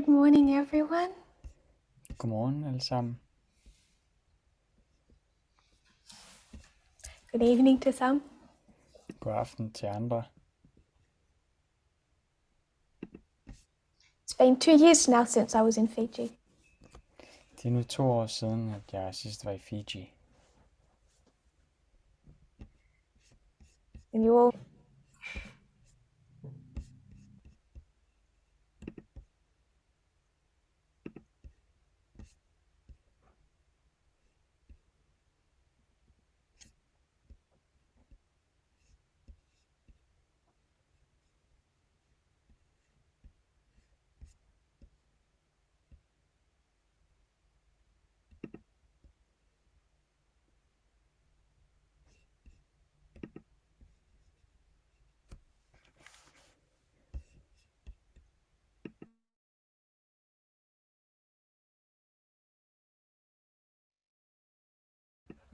Good morning, everyone. Godmorgen alle sammen. Good evening to some. God aften til andre. It's been 2 years now since I was in Fiji. Det er nu 2 år siden, at jeg sidst var i Fiji. And you all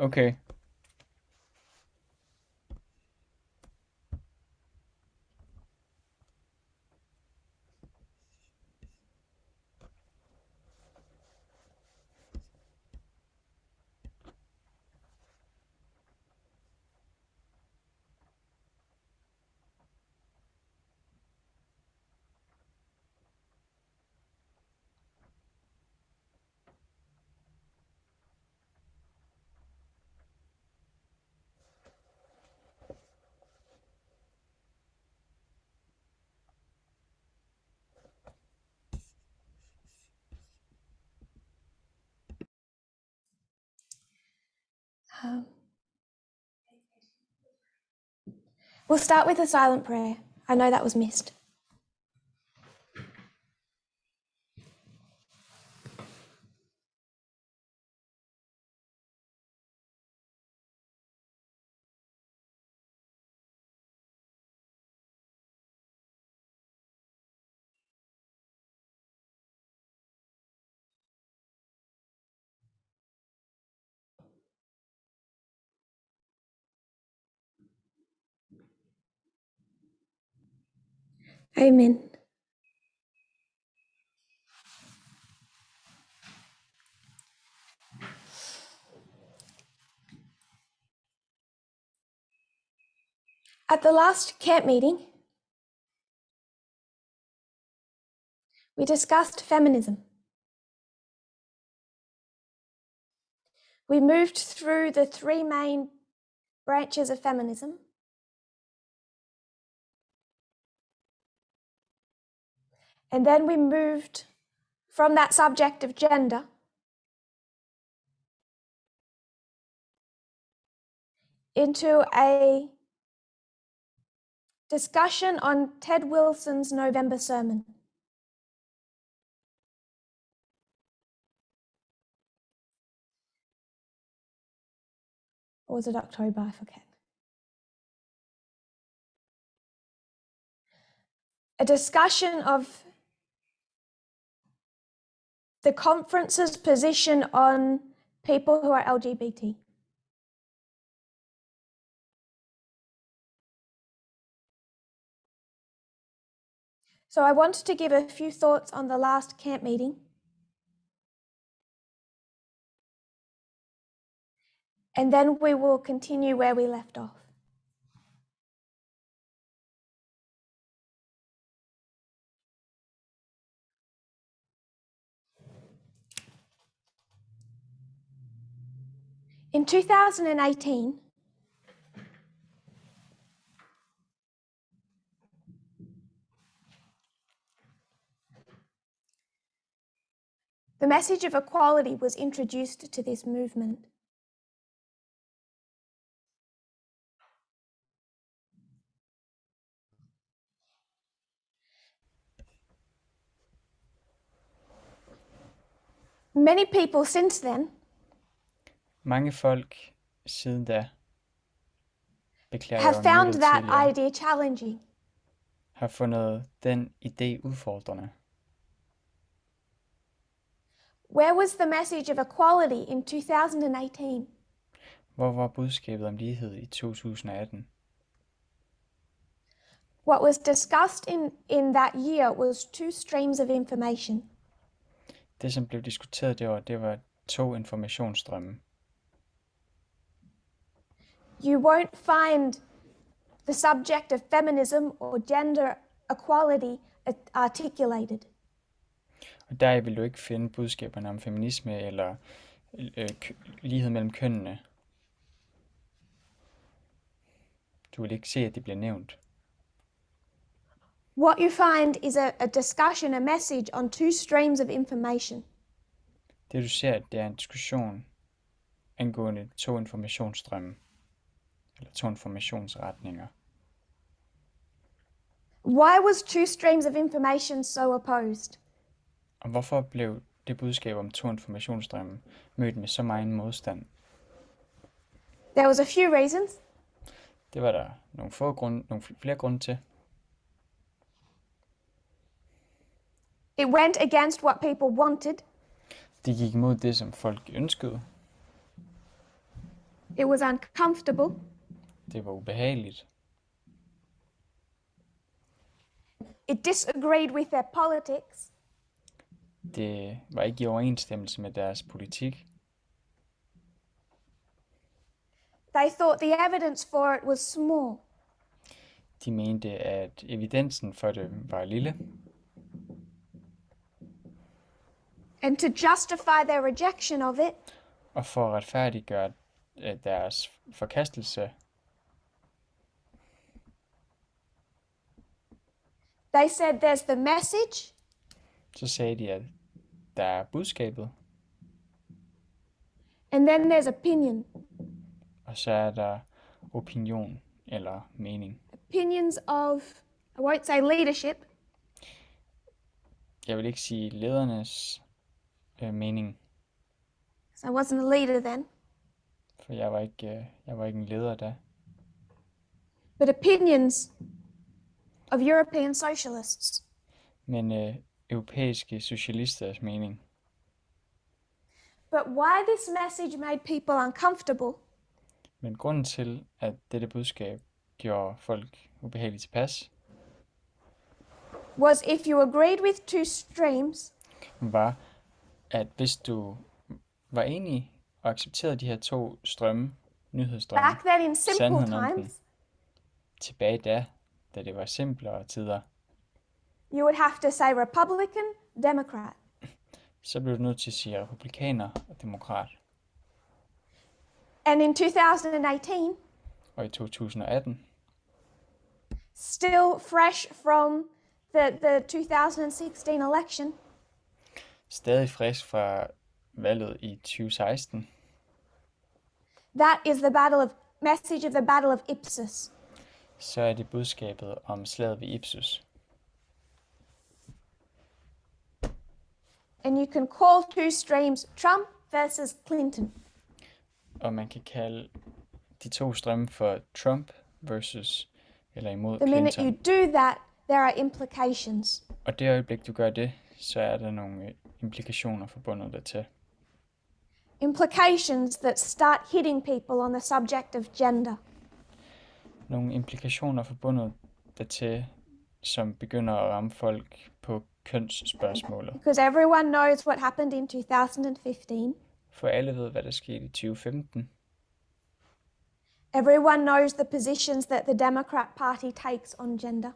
Okay. We'll start with a silent prayer. I know that was missed. Amen. At the last camp meeting, we discussed feminism. We moved through the 3 main branches of feminism. And then we moved from that subject of gender into a discussion on Ted Wilson's November sermon. Or was it October? I forget. A discussion of the conference's position on people who are LGBT. So I wanted to give a few thoughts on the last camp meeting. And then we will continue where we left off. In 2018, the message of equality was introduced to this movement. Many people since then Mange folk siden da, beklager have jeg found mulighed that tidligere, idea challenging. har fundet den idé udfordrende. Where was the message of equality in 2018? Hvor var budskabet om lighed i 2018? What was discussed in that year was 2 streams of information. Det, som blev diskuteret det var 2 informationsstrømme. You won't find the subject of feminism or gender equality articulated. Og deri vil du ikke finde budskaberne om feminisme eller lighed mellem kønnene. Du vil ikke se, at de bliver nævnt. What you find is a discussion, a message on 2 streams of information. Det du ser, det er en diskussion angående 2 informationsstrømme, eller 2 informationsretninger. Why was 2 streams of information so opposed? Og hvorfor blev det budskab om 2 informationsstrømme mødt med så meget modstand? There was a few reasons. Det var der nogle flere grunde til. It went against what people wanted. Det gik imod det, som folk ønskede. It was uncomfortable. Det var ubehageligt. It disagreed with their politics. Det var ikke i overensstemmelse med deres politik. They thought the evidence for it was small. De mente, at evidensen for det var lille. And to justify their rejection of it, Og for at retfærdiggøre deres forkastelse, they said there's the message, så sagde de, at der er budskabet, and then there's opinion. og så er der opinion eller mening. Opinions of, I won't say leadership, Jeg vil ikke sige ledernes mening, so I wasn't a leader then, for jeg var ikke en leder da. but opinions of European socialists. Men europæiske socialisters mening. But why this message made people uncomfortable Men grunden til, at dette budskab gjorde folk ubehageligt tilpas, was if you agreed with 2 streams, var, at hvis du var enig og accepterede de her 2 strømme, nyhedsstrømme, back then in simple sandheden om den, times, tilbage da det var simplere tider, you would have to say Republican, Democrat. så blev du nødt til at sige republikaner og demokrat. And in 2018, Og i 2018, still fresh from the 2016 election, stadig frisk fra valget i 2016, that is the message of the Battle of Ipsus. så er det budskabet om slaget ved Ipsus. And you can call 2 streams Trump versus Clinton. Og man kan kalde de 2 strømme for Trump versus eller imod The minute you Clinton. do that, there are implications. Og det øjeblik, du gør det, så er der nogle implikationer forbundet dertil. Implications that start hitting people on the subject of gender. Nogle implikationer forbundet dertil, som begynder at ramme folk på kønsspørgsmålet. Because everyone knows what happened in 2015. For alle ved, hvad der skete i 2015. Everyone knows the positions that the Democrat Party takes on gender.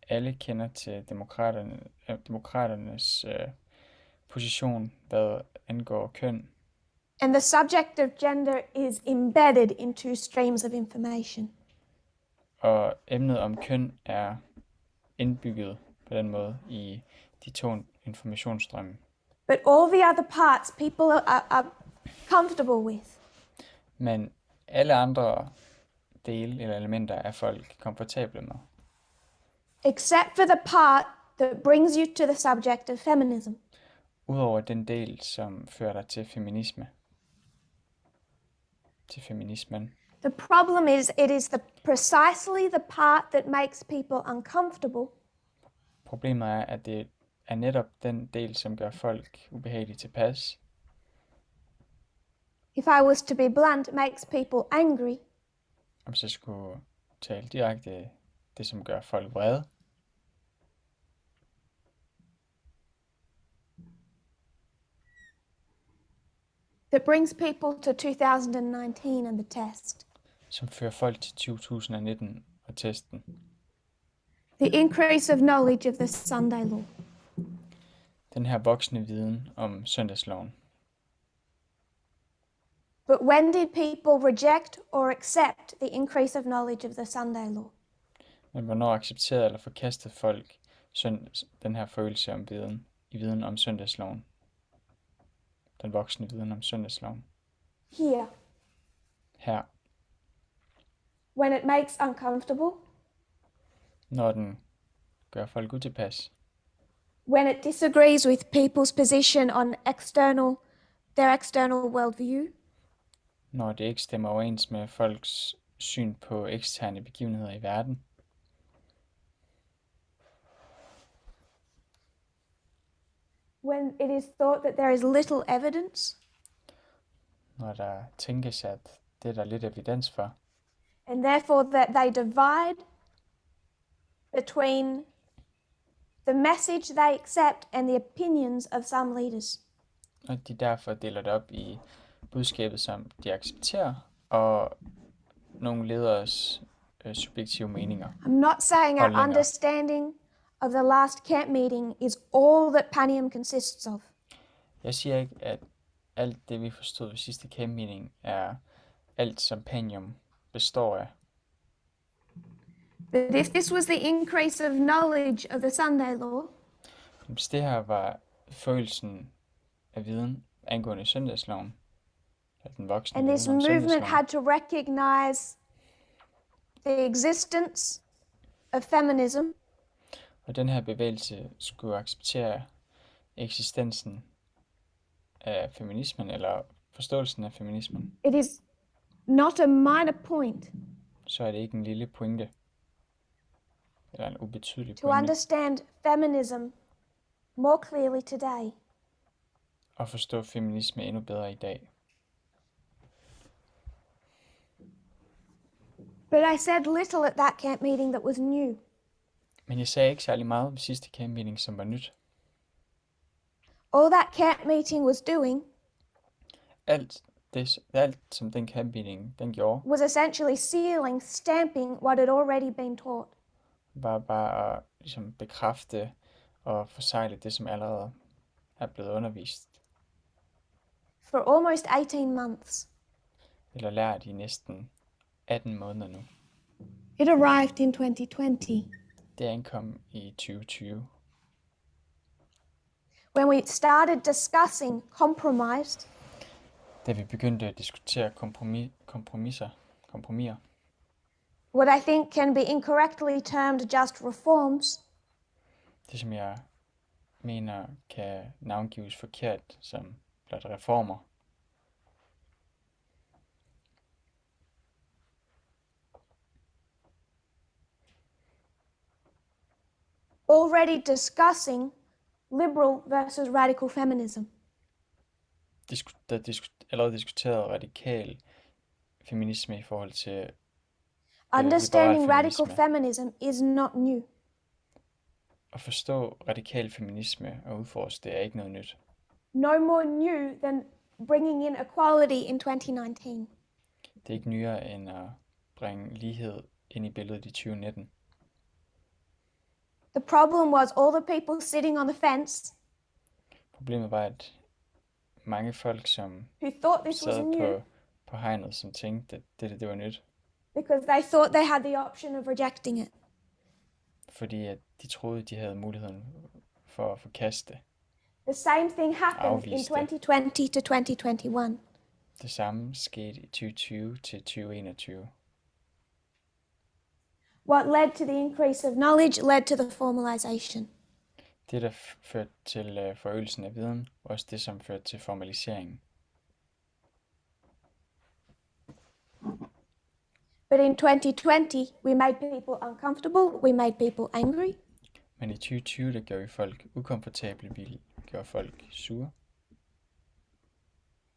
Alle kender til demokraternes position, hvad angår køn. And the subject of gender is embedded in 2 streams of information. Og emnet om køn er indbygget på den måde i de 2 informationsstrømme. But all the other parts people are comfortable with. Men alle andre dele eller elementer er folk komfortable med. Except for the part that brings you to the subject of feminism. Udover den del, som fører dig til feminisme. Til feminismen. The problem is it is precisely the part that makes people uncomfortable Problemet er, at det er netop den del, som gør folk ubehageligt tilpas. if I was to be blunt, makes people angry. Om så skulle tale direkte, det som gør folk vrede. that brings people to 2019 and the test. som fører folk til 2019 og testen. The increase of knowledge of the Sunday law. Den her voksne viden om søndagsloven. But when did people reject or accept the increase of knowledge of the Sunday law? Men hvornår accepterede eller forkastede folk den her følelse om viden om søndagsloven? Den voksne viden om søndagsloven. Here. Her, When it makes uncomfortable. når den gør folk utilpas. When it disagrees with people's position on their external worldview. Når det ikke stemmer overens med folks syn på eksterne begivenheder i verden. When it is thought that there is little evidence. Når der tænkes, at det er der lidt evidens for. And therefore that they divide between the message they accept and the opinions of some leaders. Og de derfor deler det op i budskabet, som de accepterer, og nogle lederes subjektive meninger. I'm not saying our Holdninger. understanding of the last camp meeting is all that Panium consists of. Jeg siger ikke, at alt det, vi forstod ved sidste camp meeting, er alt, som Panium består af. But if this was the increase of knowledge of the Sunday law, Hvis det her var følelsen af viden angående søndagsloven, eller den voksne and this viden om movement søndagsloven, had to recognize the existence of feminism, og den her bevægelse skulle acceptere eksistensen af feminismen, eller forståelsen af feminismen, it is not a minor point så er det ikke en lille pointe, eller en ubetydelig to pointe, understand feminism more clearly today. at forstå feminisme endnu bedre i dag. But I said little at that camp meeting that was new. Men jeg sagde ikke særlig meget ved sidste camp meeting, som var nyt. All that camp meeting was doing Alt, som den camp meeting, den gjorde, was essentially stamping what had already been taught. var bare at ligesom bekræfte og forsegle det, som allerede er blevet undervist, For almost 18 months. eller lært i næsten 18 måneder nu. It arrived in 2020 Det ankom i 2020, when we started discussing compromise da vi begyndte at diskutere kompromiser, what I think can be incorrectly termed just reforms, det som jeg mener kan navngives forkert som blot reformer. already discussing liberal versus radical feminism. Allerede diskuteret radikal feminisme i forhold til Understanding liberal radical feminism is not new. At forstå radikal feminisme og udforske det er ikke noget nyt. No more new than bringing in equality in 2019. Det er ikke nyere end at bringe lighed ind i billedet i 2019. The problem was all the people sitting on the fence Problemet var, at mange folk, som who thought this was sad new på hegnet, som tænkte, at det var nyt, because they thought they had the option of rejecting it. fordi at de troede, de havde muligheden for at forkaste. The same thing happened in Afviste. 2020 to 2021. Det samme skete i 2020 til 2021. What led to the increase of knowledge led to the formalization. Det, der førte til forøgelsen af viden, var også det, som førte til formaliseringen. But in 2020, we made people uncomfortable, we made people angry, Men i 2020, der gjorde vi folk ukomfortable, vi gjorde folk sure.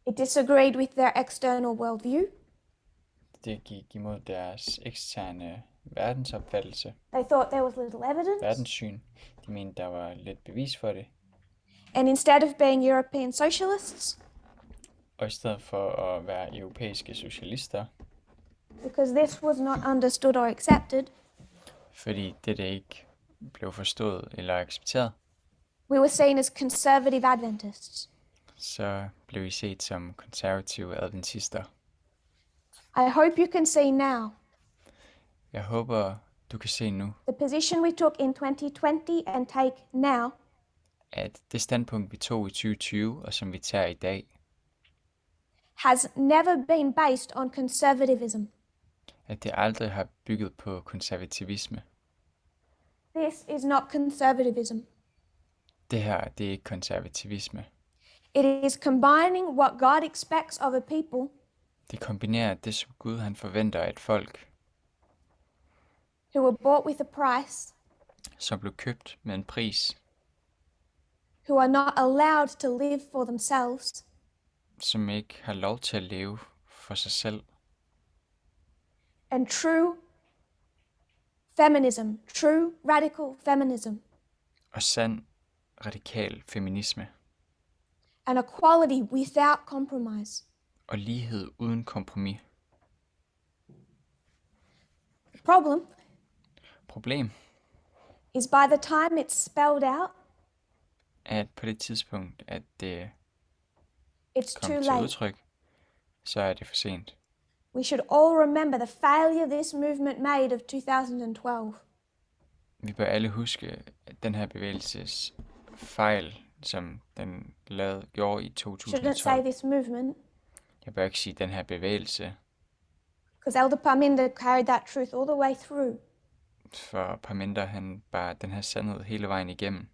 it disagreed with their external worldview, Det gik imod deres eksterne verdensopfattelse, they thought there was little evidence, verdenssyn. De mente, der var lidt bevis for det. and instead of being European socialists, og i stedet for at være europæiske socialister, because this was not understood or accepted, fordi det ikke blev forstået eller accepteret, we were seen as conservative Adventists. så blev I set som konservative adventister. I hope you can see now Jeg håber, du kan se nu, the position we took in 2020 and take now at det standpunkt, vi tog i 2020, og som vi tager i dag, has never been based on conservatism. at det aldrig har bygget på konservativisme. This is not conservatism. Det her, det er ikke konservativisme. It is combining what God expects of a people Det kombinerer det, som Gud han forventer af et folk, who were bought with a price, som blev købt med en pris, who are not allowed to live for themselves, som ikke har lov til at leve for sig selv. and true feminism, true radical feminism, Og sand, radikal feminisme. and equality without compromise. Og lighed uden kompromis. The problem Problem is by the time it's spelled out, er, at på det tidspunkt, at det it's too kommer til late. udtryk, så er det for sent. We should all remember the failure this movement made of 2012. Vi bør alle huske at den her bevægelses fejl, som den gjorde i Shouldn't say 2012. this movement, Jeg bør ikke sige den her bevægelse, because Elder Parminder carried that truth all the way through. for Parminder han bar den her sandhed hele vejen igennem.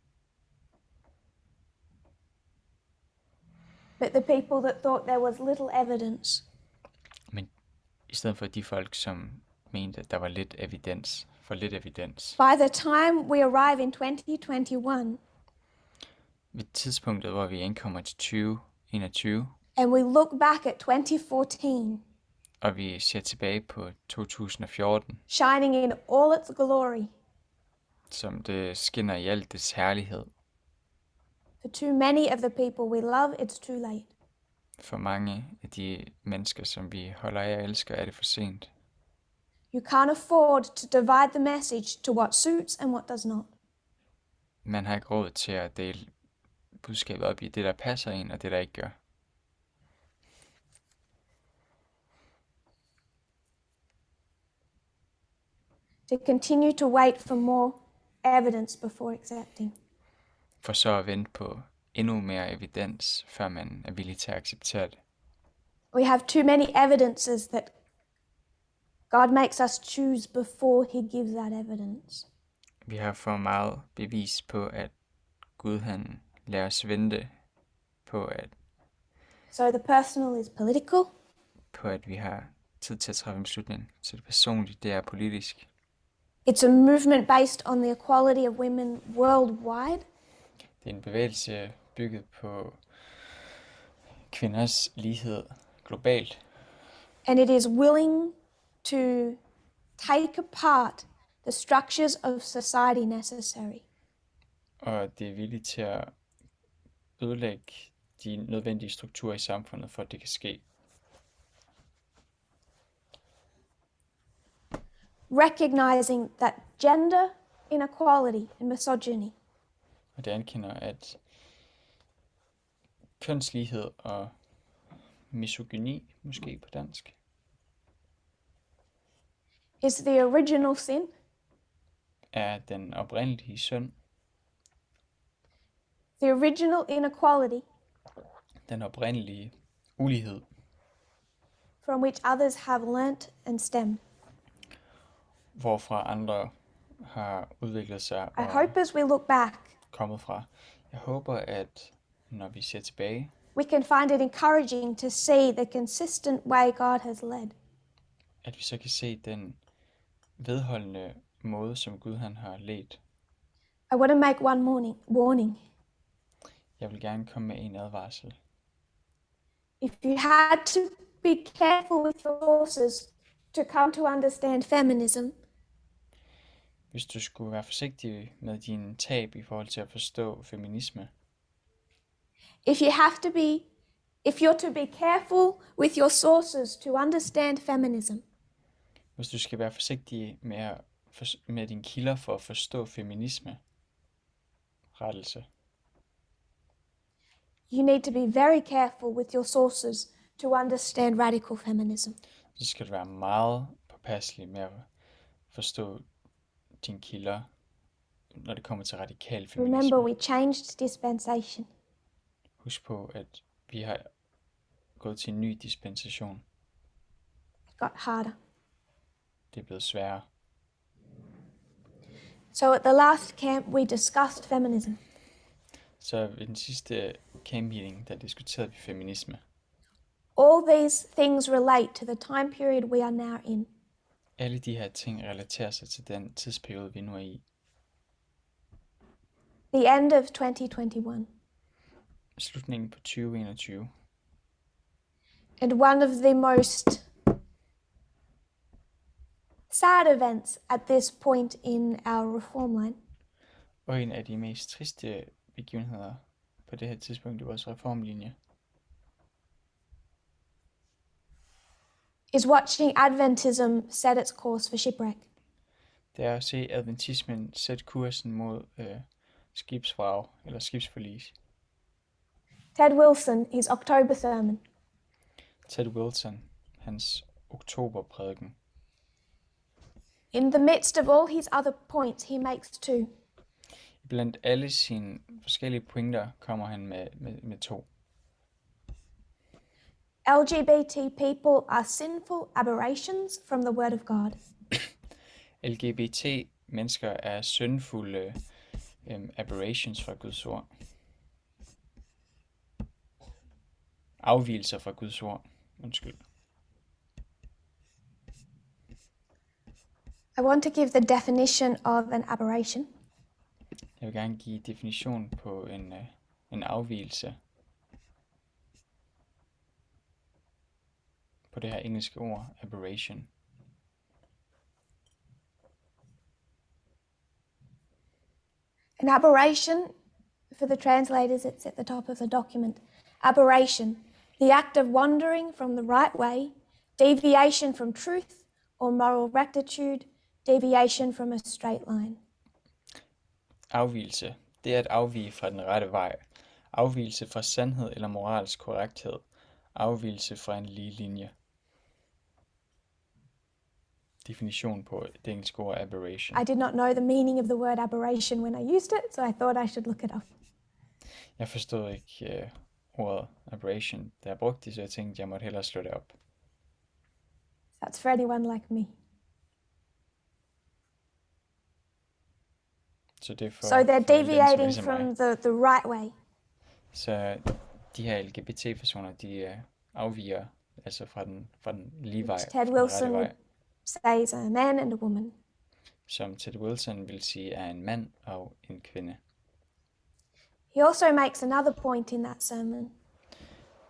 But the people that thought there was little evidence, Men i stedet for de folk, som mente, at der var lidt evidens, for lidt evidens. by the time we arrive in 2021 Ved tidspunktet, hvor vi ankommer til 2021, and we look back at 2014, og vi ser tilbage på 2014, shining in all its glory, som det skinner i al dets herlighed. for too many of the people we love, it's too late. For mange af de mennesker, som vi holder af og elsker, er det for sent. You can't afford to divide the message to what suits and what does not. Man har ikke råd til at dele budskabet op i det, der passer ind, og det, der ikke gør. To continue to wait for more evidence before accepting. For så at vente på endnu mere evidens, før man er villig til at acceptere det. We have too many evidences that God makes us choose before he gives that evidence. Vi har for meget bevis på, at Gud han lader os vente på, So the personal is political, at vi har tid til at træffe en beslutning. Så det personlige, det er politisk. it's a movement based on the equality of women worldwide, Det er en bevægelse bygget på kvinders lighed globalt. and it is willing to take apart the structures of society necessary. Og det er villigt til at ødelægge de nødvendige strukturer i samfundet, for at det kan ske. Recognizing that gender inequality and misogyny Og det anerkender, at kønslighed og misogyni, måske på dansk, is the original sin, er den oprindelige synd, the original inequality den oprindelige ulighed, from which others have learnt and stemmed. hvorfra andre har udviklet sig I og hope as we look back, kommet fra. Jeg håber, at når vi ser tilbage, we can find it encouraging to see the consistent way God has led. at vi så kan se den vedholdende måde, som Gud han har ledt. I want to make one warning. Jeg vil gerne komme med en advarsel. If you had to be careful with your sources to come to understand feminism, Hvis du skulle være forsigtig med din tab i forhold til at forstå feminisme, if you have to be If you're to be careful with your sources to understand feminism, Hvis du skal være forsigtig med dine kilder for at forstå feminisme, rettelse, you need to be very careful with your sources to understand radical feminism. så skal du være meget påpasselig med at forstå dine kilder, når det kommer til radikal feminisme. Remember, we changed dispensation. Husk på, at vi har gået til en ny dispensation. It got harder. Det er blevet sværere. So at the last camp, we discussed feminism. Så ved den sidste camp meeting, der diskuterede vi feminisme. All these things relate to the time period we are now in. Alle de her ting relaterer sig til den tidsperiode, vi nu er i. The end of 2021. Slutningen på 2021. And one of the most sad events at this point in our reform line Og en af de mest triste begivenheder på det her tidspunkt i vores reformlinje, is watching Adventism set its course for shipwreck. det er at se adventismen sætte kursen mod skibsvrag eller skibsforlis. Ted Wilson, his October sermon. Ted Wilson, hans oktoberprædiken. In the midst of all his other points, he makes two. Blandt alle sine forskellige pointer kommer han med to. LGBT people are sinful aberrations from the Word of God. LGBT mennesker er syndfulde aberrations fra Guds ord. Afvigelser fra Guds ord. Undskyld. I want to give the definition of an aberration. Jeg vil gerne give definition på en afvigelse. På det her engelske ord, aberration. An aberration, for the translators, it's at the top of the document. Aberration, the act of wandering from the right way, deviation from truth or moral rectitude, deviation from a straight line. Afvigelse, det er at afvige fra den rette vej. Afvigelse fra sandhed eller moralsk korrekthed. Afvigelse fra en lige linje. Definition på det engelske ord aberration. I did not know the meaning of the word aberration when I used it, so I thought I should look it up. Jeg forstod ikke ordet aberration, da jeg brugte det, så jeg tænkte, jeg måtte hellere slå det op. That's for anyone like me. Så det er for, So they're for alle dem, som er deviating ligesom mig. from the right way. Så de her LGBT-personer, de afviger altså fra den lige vej, Ted fra den Wilson rette would vej, say is a man and a woman. som Ted Wilson vil sige er en mand og en kvinde. He also makes another point in that sermon.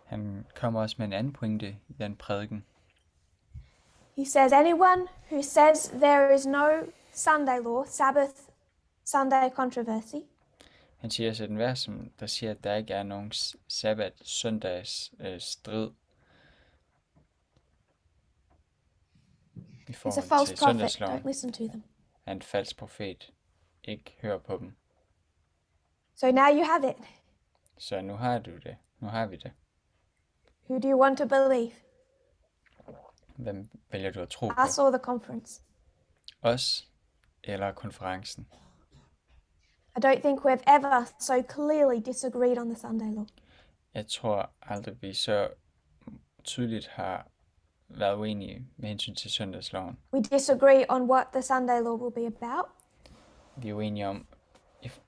Han kommer også med en anden pointe i den prædiken. He says, anyone who says there is no Sunday law, Sabbath, Sunday controversy, Han siger så enhver, der siger, at der ikke er nogen sabbat, søndags strid i is a forhold false til prophet. søndagsloven, Don't listen to them. er en falsk profet. Ikke hør på dem. So now you have it. Så nu har du det. Nu har vi det. Who do you want to believe? Hvem vælger du at tro på? Us or the conference? Os eller konferencen? I don't think we've ever so clearly disagreed on the Sunday law. Jeg tror aldrig, vi så tydeligt har været uenige med hensyn til søndagsloven. We disagree on what the Sunday law will be about. Vi er uenige om,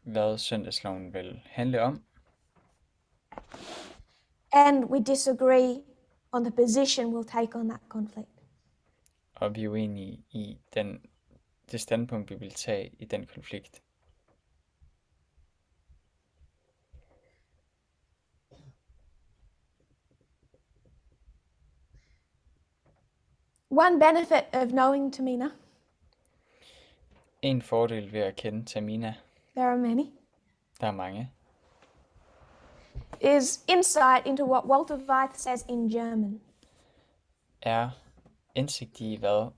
hvad søndagsloven vil handle om. And we disagree on the position we'll take on that conflict. Og vi er uenige i det standpunkt, vi vil tage i den konflikt. One benefit of knowing Tamina, En fordel ved at kende Tamina, there are many, der er mange, is insight into what Walter Weiss says in German. er indsigt i, hvad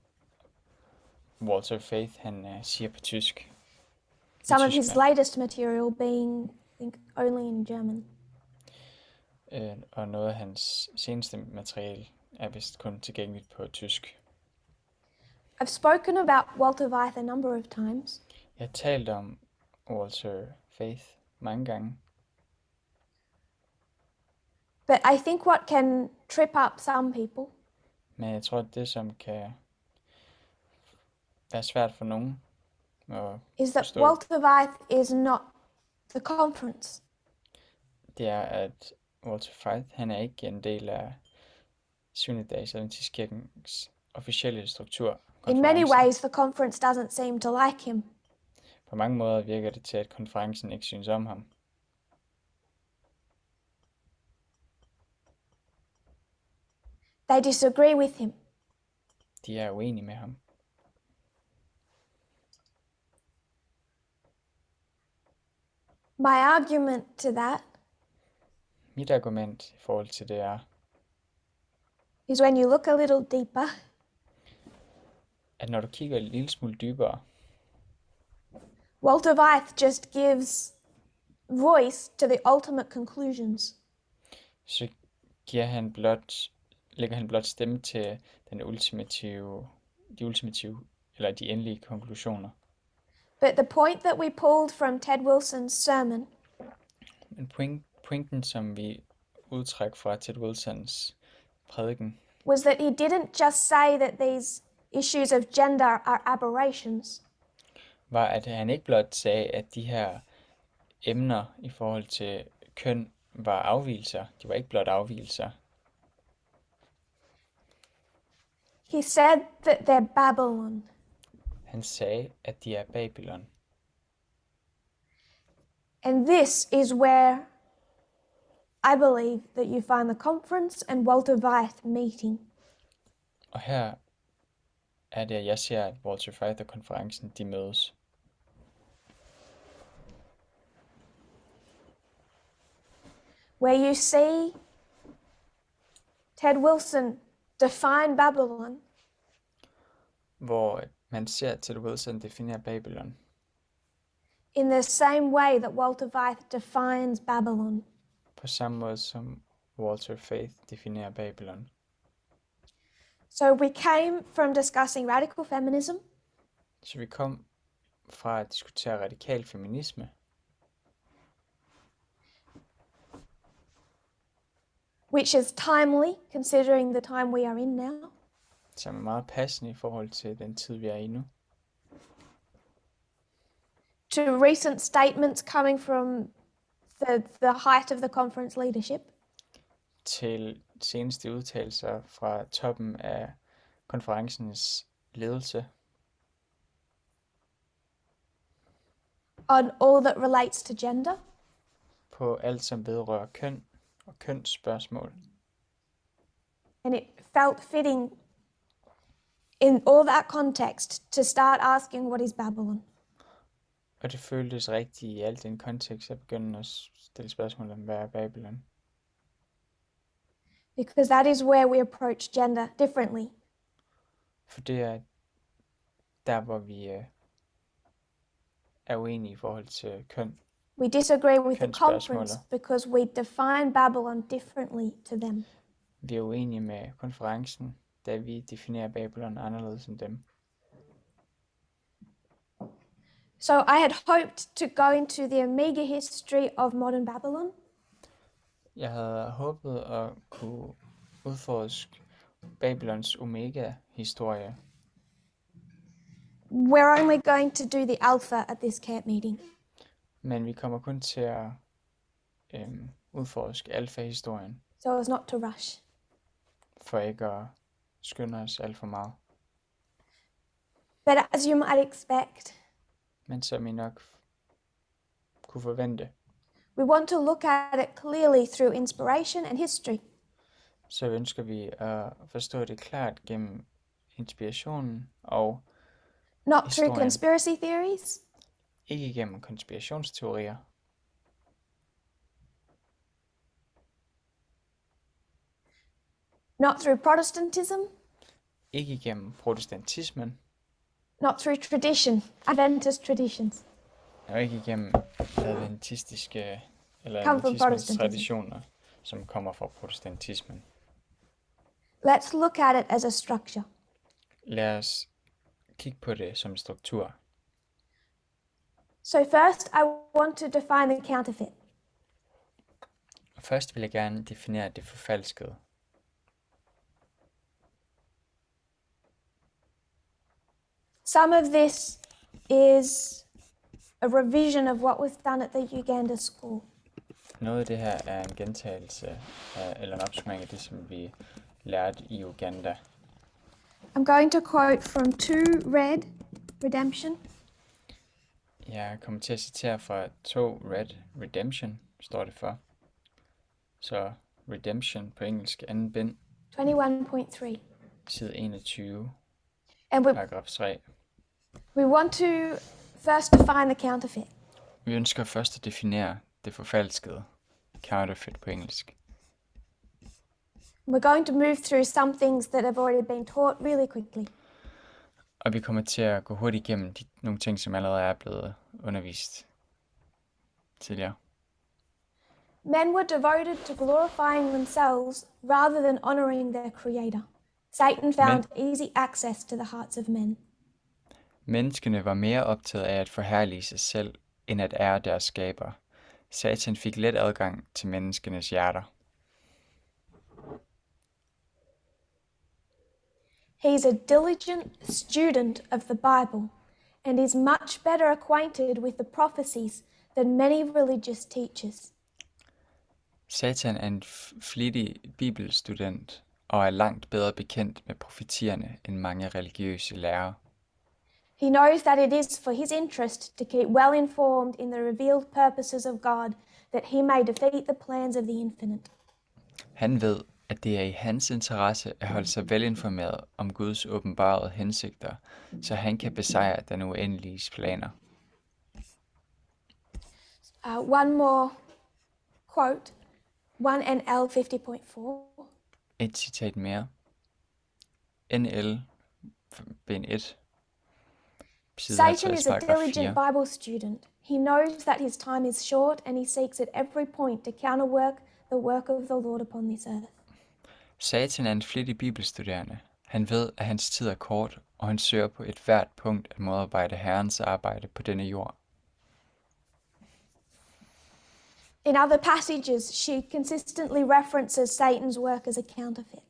Walter Faith han siger på tysk. I Some of his Tyskland. latest material being, I think, only in German. Og noget af hans seneste materiale er vist kun tilgængeligt på tysk. I've spoken about Walter Weiss a number of times, Jeg har talt om Walter Faith mange gange, but I think what can trip up some people men jeg tror, at det, som kan være svært for nogen at is that forstå, Walter Weiss is not the conference. det er, at Walter Faith han er ikke en del af 7. dags Adventistkirkens officielle struktur. In many konferencen. ways, the conference doesn't seem to like him. På mange måder virker det til, at konferencen ikke synes om ham. They disagree with him. De er uenige med ham. My argument to that Mit argument i forhold til det er, is when you look a little deeper, at når du kigger en lille smule dybere, Walter Weiss just gives voice to the ultimate conclusions. så lægger han blot stemme til de ultimative eller de endelige konklusioner. But the point that we pulled from Ted Wilson's sermon Men pointen, som vi udtræk fra Ted Wilsons prædiken, was that he didn't just say that these issues of gender are aberrations, var, at han ikke blot sagde, at de her emner i forhold til køn var afvigelser. De var ikke blot afvigelser. he said that they're Babylon. Han sagde, at de er Babylon. And this is where I believe that you find the conference and Walter Weiss meeting. Og her er det, at jeg ser, at Walter Faith og konferencen, de mødes. Where you see Ted Wilson define Babylon Hvor man ser Ted Wilson definere Babylon in the same way that Walter Weiss defines Babylon. på samme måde som Walter Faith definerer Babylon. So we came from discussing radical feminism, Så vi kom fra at diskutere radikal feminisme, which is timely considering the time we are in now, som er meget passende i forhold til den tid, vi er i nu, to recent statements coming from the height of the conference leadership, til seneste udtalelser fra toppen af konferencens ledelse on all that relates to gender, på alt, som vedrører køn og kønsspørgsmål. and it felt fitting in all that context to start asking what is Babylon. Og det føltes rigtigt i al den kontekst at begynde at stille spørgsmål om, hvad er Babylon? Because that is where we approach gender differently. For det er der, hvor vi er uenige i forhold til køn. We disagree with the Kønsspørgsmålet. conference because we define Babylon differently to them. Vi er uenige med konferencen, da vi definerer Babylon anderledes end dem. So I had hoped to go into the Omega history of modern Babylon, Jeg havde håbet at kunne udforske Babylons omega-historie, we're only going to do the alpha at this camp meeting. men vi kommer kun til at udforske alfa-historien, So as not to rush. for ikke at skynde os alt for meget. But as you might expect, Men som I nok kunne forvente, we want to look at it clearly through inspiration and history. så ønsker vi at forstå det klart gennem inspirationen og Not through Historien. conspiracy theories, ikke gennem konspirationsteorier, not through Protestantism, Ikke igennem protestantismen, not through tradition, Adventist traditions. og ikke igennem adventistiske eller Come from adventismens Protestantism. traditioner, som kommer fra protestantismen. Let's look at it as a structure. Lad os kigge på det som struktur. So first, I want to define the counterfeit. Og først vil jeg gerne definere det forfalskede. Some of this is a revision of what was done at the Uganda school. Noget af det her er en gentagelse eller en opsummering af det, som vi lærte i Uganda. I'm going to quote from 2 Red, Redemption. Jeg kommer til at citere fra 2 Redemption, står det for. Så Redemption på engelsk, 2. bind, 21.3. side 21, And paragraf 3. we want to first define the counterfeit. Vi ønsker først at definere det forfalskede, counterfeit på engelsk. We're going to move through some things that have already been taught really quickly. Og vi kommer til at gå hurtigt igennem nogle ting, som allerede er blevet undervist tidligere. Men were devoted to glorifying themselves rather than honoring their creator. Satan found easy access to the hearts of men. Menneskene var mere optaget af at forherlige sig selv, end at ære deres skaber. Satan fik let adgang til menneskenes hjerter. He's a diligent student of the Bible and is much better acquainted with the prophecies than many religious teachers. Satan er en flittig bibelstudent og er langt bedre bekendt med profetierne end mange religiøse lærere. He knows that it is for his interest to keep well informed in the revealed purposes of God, that he may defeat the plans of the infinite. Han ved, at det er i hans interesse at holde sig velinformeret om Guds åbenbarede hensigter, så han kan besejre den uendelige planer. One more quote, 1NL 50.4. Et citat mere. NL, bind 1. Side Satan 50, is a paragraf 4. diligent Bible student. He knows that his time is short and he seeks at every point to counterwork the work of the Lord upon this earth. Satan er en flittig bibelstuderende. Han ved, at hans tid er kort, og han søger på et hvert punkt at modarbejde Herrens arbejde på denne jord. In other passages, she consistently references Satan's work as a counterfeit.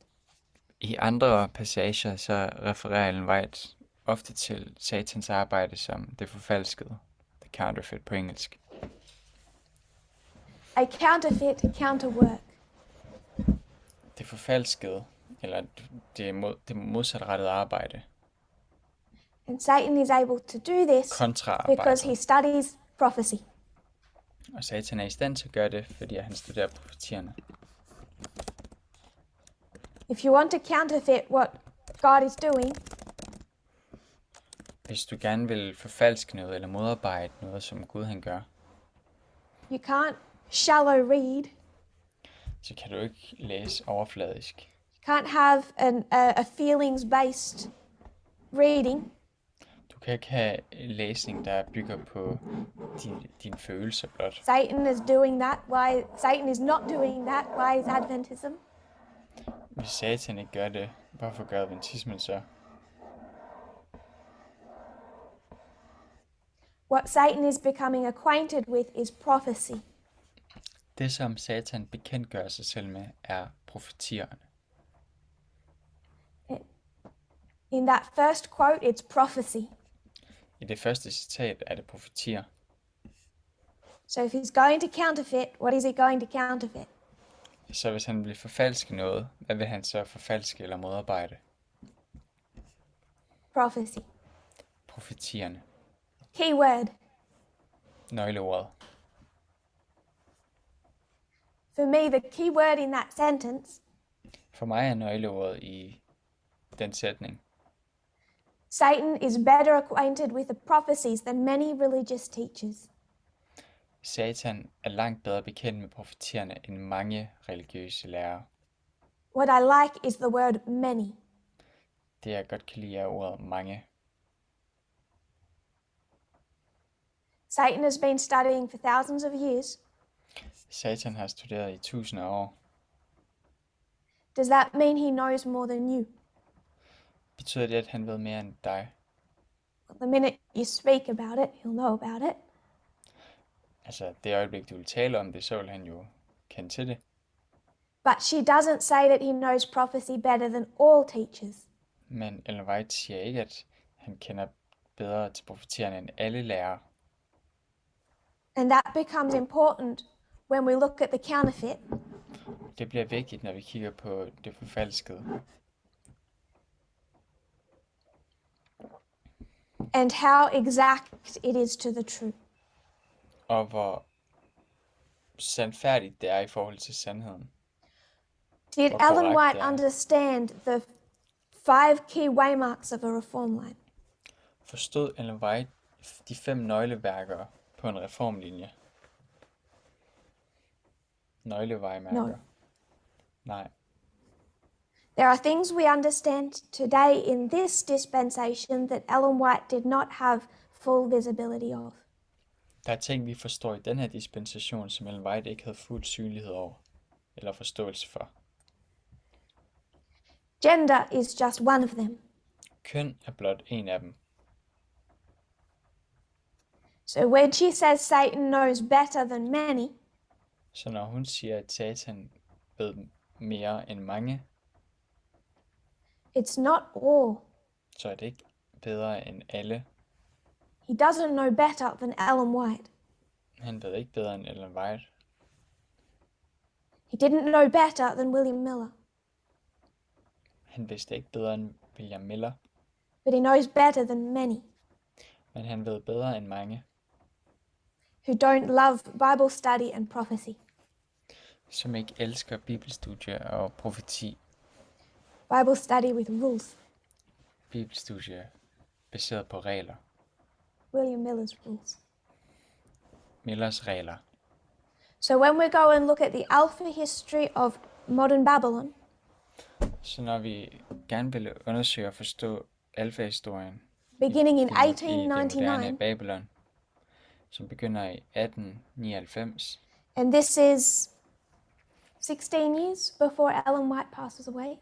I andre passager så refererer Ellen White ofte til Satans arbejde som det forfalskede, the counterfeit på engelsk. A counterfeit counterwork. Det forfalskede, eller det modsatrettede arbejde. And Satan is able to do this Kontraarbejde. because he studies prophecy. Og Satan er i stand til at gøre det, fordi han studerer profetierne. If you want to counterfeit what God is doing, Hvis du gerne vil forfalske noget eller modarbejde noget, som Gud han gør, you can't shallow read. så kan du ikke læse overfladisk. You can't have a feelings-based reading. Du kan ikke have læsning, der bygger på dine følelser blot. Satan is doing that. Satan is not doing that. Why is Adventism? Hvis Satan ikke gør det, hvorfor gør adventismen så? What Satan is becoming acquainted with is prophecy. Det, som Satan bekendtgør sig selv med, er profetierne. In that first quote, it's prophecy. I det første citat er det profetier. So if he's going to counterfeit, what is he going to counterfeit? Så hvis han vil forfalske noget, hvad vil han så forfalske eller modarbejde? Prophecy. Profetierne. Keyword. Nøgleordet. For me, the key word in that sentence, For mig er nøgleordet i den sætning. Satan is better acquainted with the prophecies than many religious teachers. Satan er langt bedre bekendt med profetierne end mange religiøse lærere. What I like is the word many. Det jeg godt kan lide er ordet mange. Satan has been studying for thousands of years. Satan har studeret i tusinder af år. Does that mean he knows more than you? Betyder det, at han ved mere end dig? The minute you speak about it, he'll know about it. Altså, det øjeblik, du vil tale om det, så vil han jo kende til det. But she doesn't say that he knows prophecy better than all teachers. Men Ellen White siger ikke, at han kender bedre til profetierne end alle lærere. And that becomes important when we look at the counterfeit. Det bliver vigtigt, når vi kigger på det forfalskede. And how exact it is to the truth. Og hvor sandfærdigt det er i forhold til sandheden. Did Hvor Ellen korrekt White det er. understand the 5 key waymarks of a reform line? Forstod Ellen White de 5 nøgleværker på en reformlinje? Nøglevejmærker? No. Nej. There are things we understand today in this dispensation that Ellen White did not have full visibility of. Der er ting, vi forstår i den her dispensation, som Ellen White ikke havde fuld synlighed over, eller forståelse for. Gender is just one of them. Køn er blot en af dem. So when she says Satan knows better than many, Så når hun siger, at Satan ved mere end mange, it's not all. så er det ikke bedre end alle. He doesn't know better than Ellen White. Han ved ikke bedre end Ellen White. He didn't know better than William Miller, Han vidste ikke bedre end William Miller, but he knows better than many men han ved bedre end mange, who don't love Bible study and prophecy. som ikke elsker bibelstudie og profeti. Bible study with rules. Bibelstudie baseret på regler. William Miller's rules. Millers regler. So when we go and look at the alpha history of modern Babylon, Så når vi gerne vil undersøge og forstå alfahistorien beginning in i det moderne 1899, Babylon, som begynder i 1899, and this is 16 years before Ellen White passes away.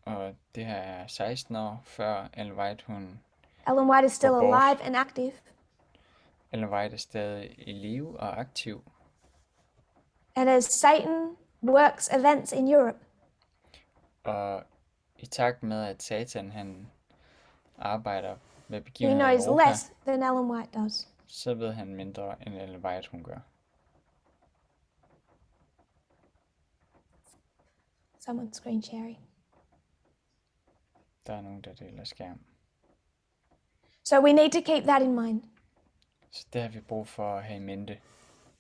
og det her er 16 år før Ellen White, Ellen White is still Abort. alive and active. Ellen White er stadig i live og aktiv, And as Satan works events in Europe, og i takt med at Satan han arbejder med he begivenheder i knows Europa, less than Ellen White does. så ved han mindre end Ellen White hun gør. Someone's screen sharing. Der er nogen, der deler skærm. So we need to keep that in mind. Så det har vi brug for at have i mente.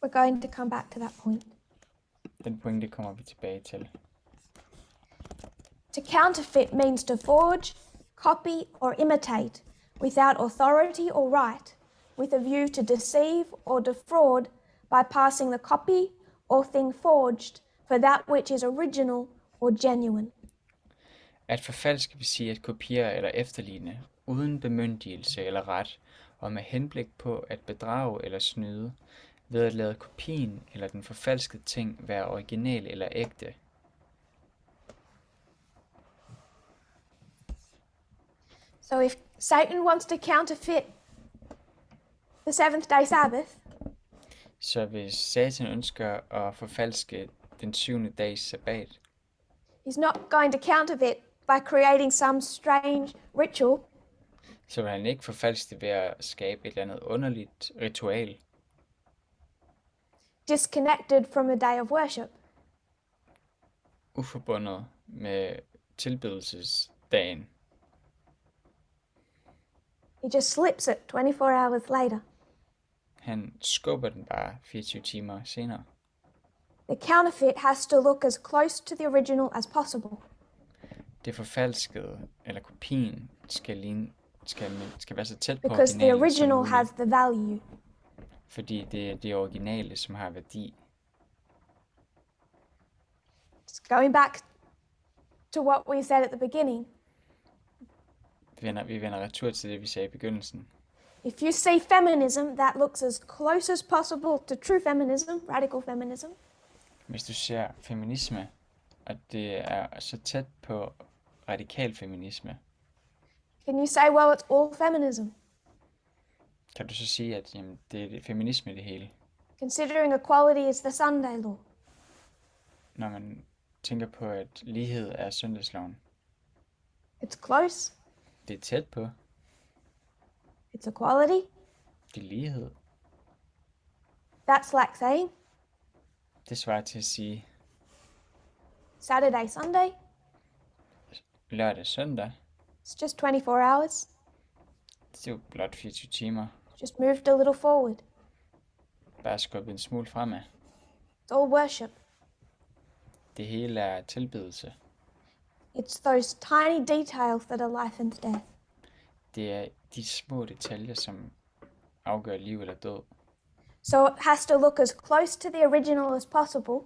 We're going to come back to that point. Den pointe kommer vi tilbage til. To counterfeit means to forge, copy, or imitate without authority or right, with a view to deceive or defraud by passing the copy or thing forged for that which is original or genuine. At forfalske vil sige at kopiere eller efterligne, uden bemyndigelse eller ret, og med henblik på at bedrage eller snyde, ved at lade kopien eller den forfalskede ting være original eller ægte. So if Satan wants to counterfeit the seventh day Sabbath, Så hvis Satan ønsker at forfalske den 7. dags sabbat, he's not going to counterfeit by creating some strange ritual. så vil han ikke forfalske det ved at skabe et eller andet underligt ritual, Disconnected from a day of worship. uforbundet med tilbedelsesdagen. He just slips it 24 hours later. Han skubber den bare 24 timer senere. The counterfeit has to look as close to the original as possible. Det forfalskede, eller kopien, skal være så tæt på Because the originalen som original muligt, has the value. fordi det er det originale, som har værdi. Just going back to what we said at the beginning. Vi vender retur til det, vi sagde i begyndelsen. If you see feminism that looks as close as possible to true feminism, radical feminism, Hvis du ser feminisme, og det er så tæt på radikal feminisme, can you say, well, it's all feminism? kan du så sige, at jamen, det er feminisme det hele? Considering equality is the Sunday law. Når man tænker på, at lighed er søndagsloven. It's close. Det er tæt på. It's equality. Det er lighed. That's like saying Det svarer til at sige Saturday, Sunday. lørdag, søndag. It's just 24 hours. Det er jo blot 24 timer. Just moved a little forward. Bare skubbet en smule fremad. It's all worship. Det hele er tilbedelse. It's those tiny details that are life and death. Det er de små detaljer, som afgør liv eller død. So it has to look as close to the original as possible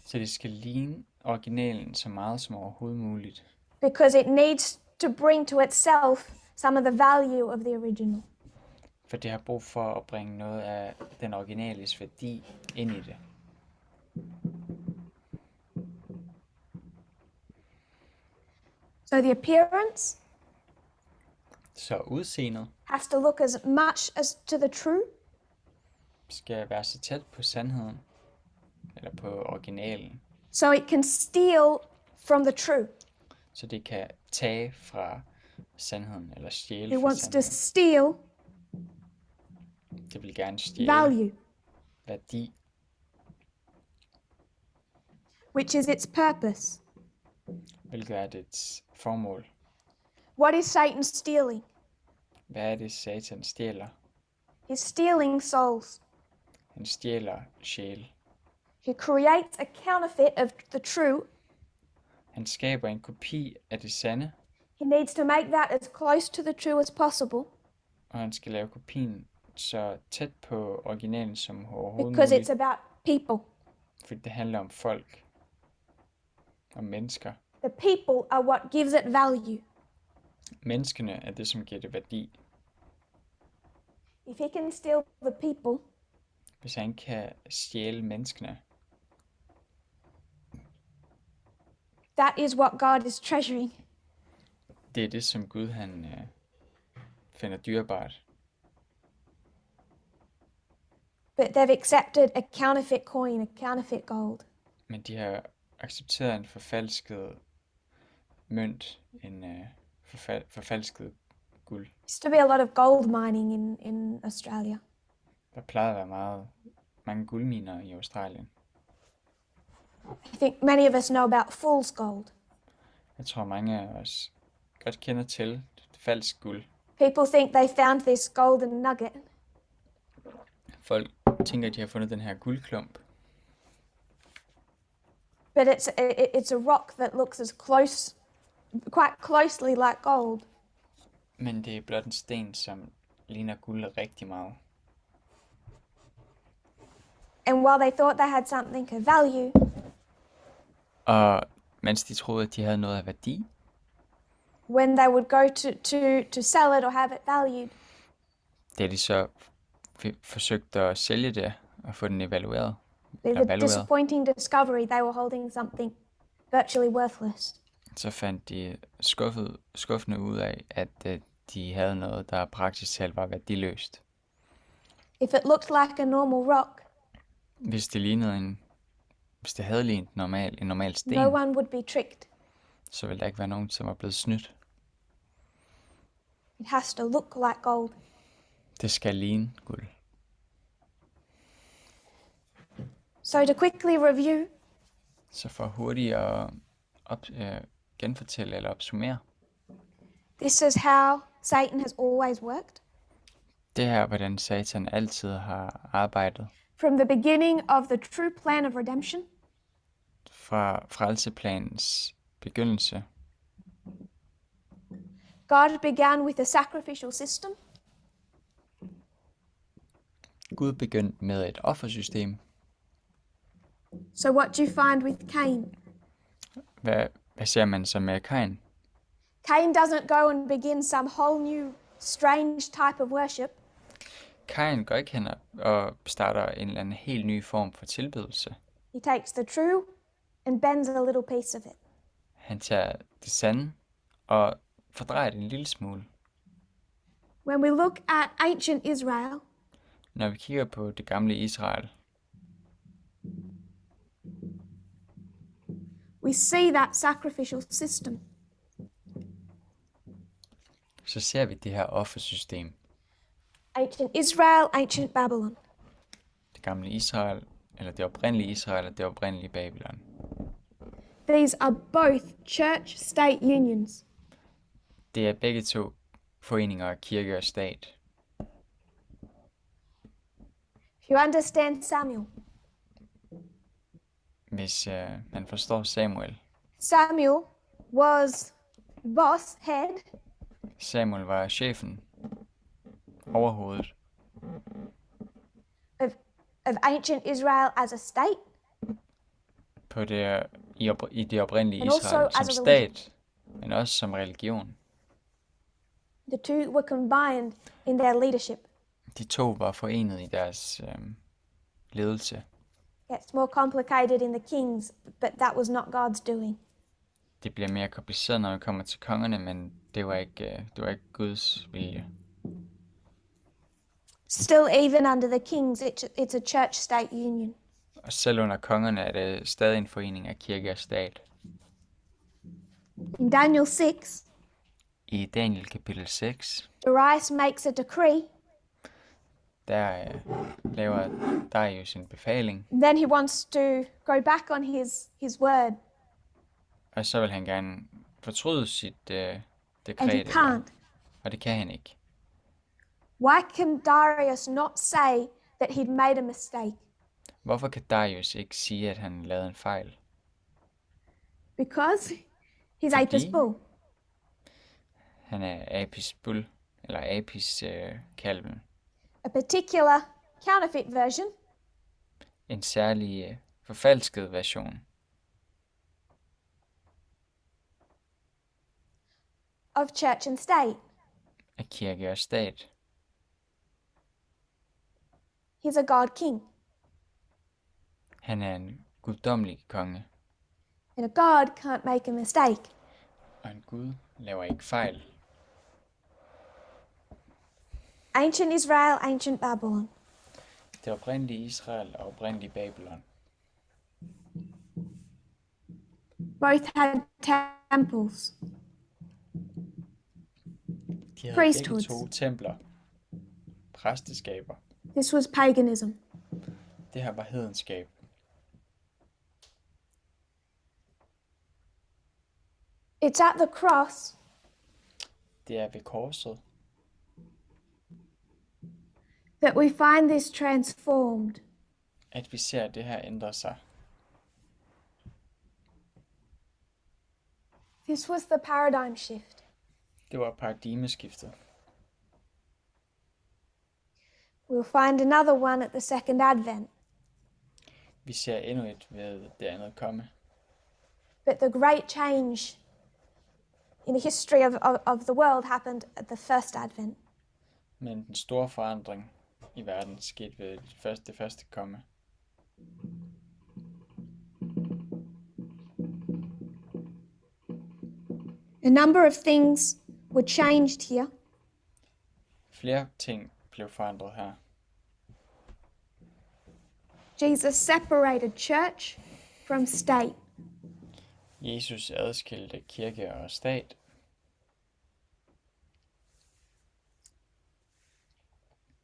Så det skal ligne originalen så meget som overhovedet muligt. because it needs to bring to itself some of the value of the original. For det har brug for at bringe noget af den originales værdi ind i det. So the appearance Så udseendet has to look as much as to the true skal være så tæt på sandheden, eller på originalen, so it can steal from the true. så det kan tage fra sandheden, eller stjæle It fra wants to sandheden. steal Det vil gerne stjæle value, værdi, which is its purpose. hvilket er dets formål. What is Satan stealing? Hvad er det, Satan stjæler? He's stealing souls. Han stjæler sjæl. He creates a counterfeit of the true. Han skaber en kopi af det sande, He needs to make that as close to the true as possible og han skal lave kopien så tæt på originalen som overhovedet because muligt, it's about people. fordi det handler om folk, om mennesker. The people are what gives it value. Menneskene er det, som giver det værdi. If he can steal the people, Hvis han kan stjæle menneskene, that is what God is treasuring. det er det, som Gud han finder dyrebart. But they've accepted a counterfeit coin, a counterfeit gold. Men de har accepteret en forfalsket mønt, en forfalsket guld. Used to be a lot of gold mining in Australia. Der plejede at være mange guldminer i Australien. I think many of us know about fool's gold. Jeg tror, mange af os godt kender til falsk guld. People think they found this golden nugget, Folk tænker, at de har fundet den her guldklump, but it's a rock that looks as close, quite closely like gold. men det er blot en sten, som ligner guld rigtig meget. And while they thought they had something of value, Og mens de troede, at de havde noget af værdi, when they would go to sell it or have it valued, da de så forsøgte at sælge det og få den evalueret, the disappointing discovery they were holding something virtually worthless. så fandt de skuffende ud af, at de havde noget, der praktisk talt var værdiløst. If it looked like a normal rock, Hvis det havde lignet en normal sten, no one would be tricked. så ville der ikke være nogen, som var blevet snydt. It has to look like gold. Det skal ligne guld. So to quickly review, Så for hurtigt at genfortælle eller opsummere, this is how Satan has always worked. det her, hvordan Satan altid har arbejdet. From the beginning of the true plan of redemption, Fra frelseplanens begyndelse. God began with a sacrificial system. Gud begyndte med et offersystem. So what do you find with Cain? Hvad Hvad ser man så med Kain? Cain doesn't go and begin some whole new strange type of worship. Kain går ikke hen og starter en eller anden helt ny form for tilbedelse. He takes the true and bends a little piece of it. Han tager det sande og fordrejer det en lille smule. When we look at ancient Israel, Når vi kigger på det gamle Israel, we see that sacrificial system. så ser vi det her offersystem. Ancient Israel, ancient Babylon. Det gamle Israel, eller det oprindelige Israel, og det oprindelige Babylon. These are both church-state unions. Det er begge to foreninger af kirke og stat. If you understand Samuel, Hvis man forstår Samuel. Samuel was boss, head, Samuel var chefen, overhovedet, of ancient Israel as a state, på i det oprindelige And also Israel som as a religion. stat, men også som religion. the two were combined in their leadership. De to var forenet i deres ledelse. It's more complicated in the kings, but that was not God's doing. Det bliver mere kompliceret, når vi kommer til kongerne, men det var ikke Guds vilje. Still, even under the kings, it's a church-state union. Og selv under kongerne er det stadig en forening af kirke og stat. In Daniel 6, I Daniel kapitel 6, Darius makes a decree, der laver Darius en befaling, and then he wants to go back on his word, og så vil han gerne fortryde sit and he dekret, can't. og det kan han ikke. Why can Darius not say that he'd made a mistake? Hvorfor kan Darius ikke sige, at han lavede en fejl? Because he's Fordi- Apis bull. Han er Apis bull, eller Apis kalven. A particular counterfeit version En særlig forfalsket version of church and state. af kirke og stat. He's a God king, Han er en guddommelig konge, and a God can't make a mistake. og en gud laver ikke fejl. Ancient Israel, ancient Babylon. Det oprindelige Israel og oprindelige Babylon. Both had temples. De havde begge Priesthoods. to templer, præsteskaber. This was paganism. Det her var hedenskab. It's at the cross Det er ved korset, that we find this transformed. at vi ser det her ændre sig. This was the paradigm shift. Det var paradigmeskiftet. We'll find another one at the second advent. Vi ser endnu et ved det andet komme. But the great change in the history of the world happened at the first advent. Men den store forandring i verden skete ved det første komme. A number of things were changed here. Flere ting blev forandret her. Jesus separated church from state. Jesus adskilte kirke og stat.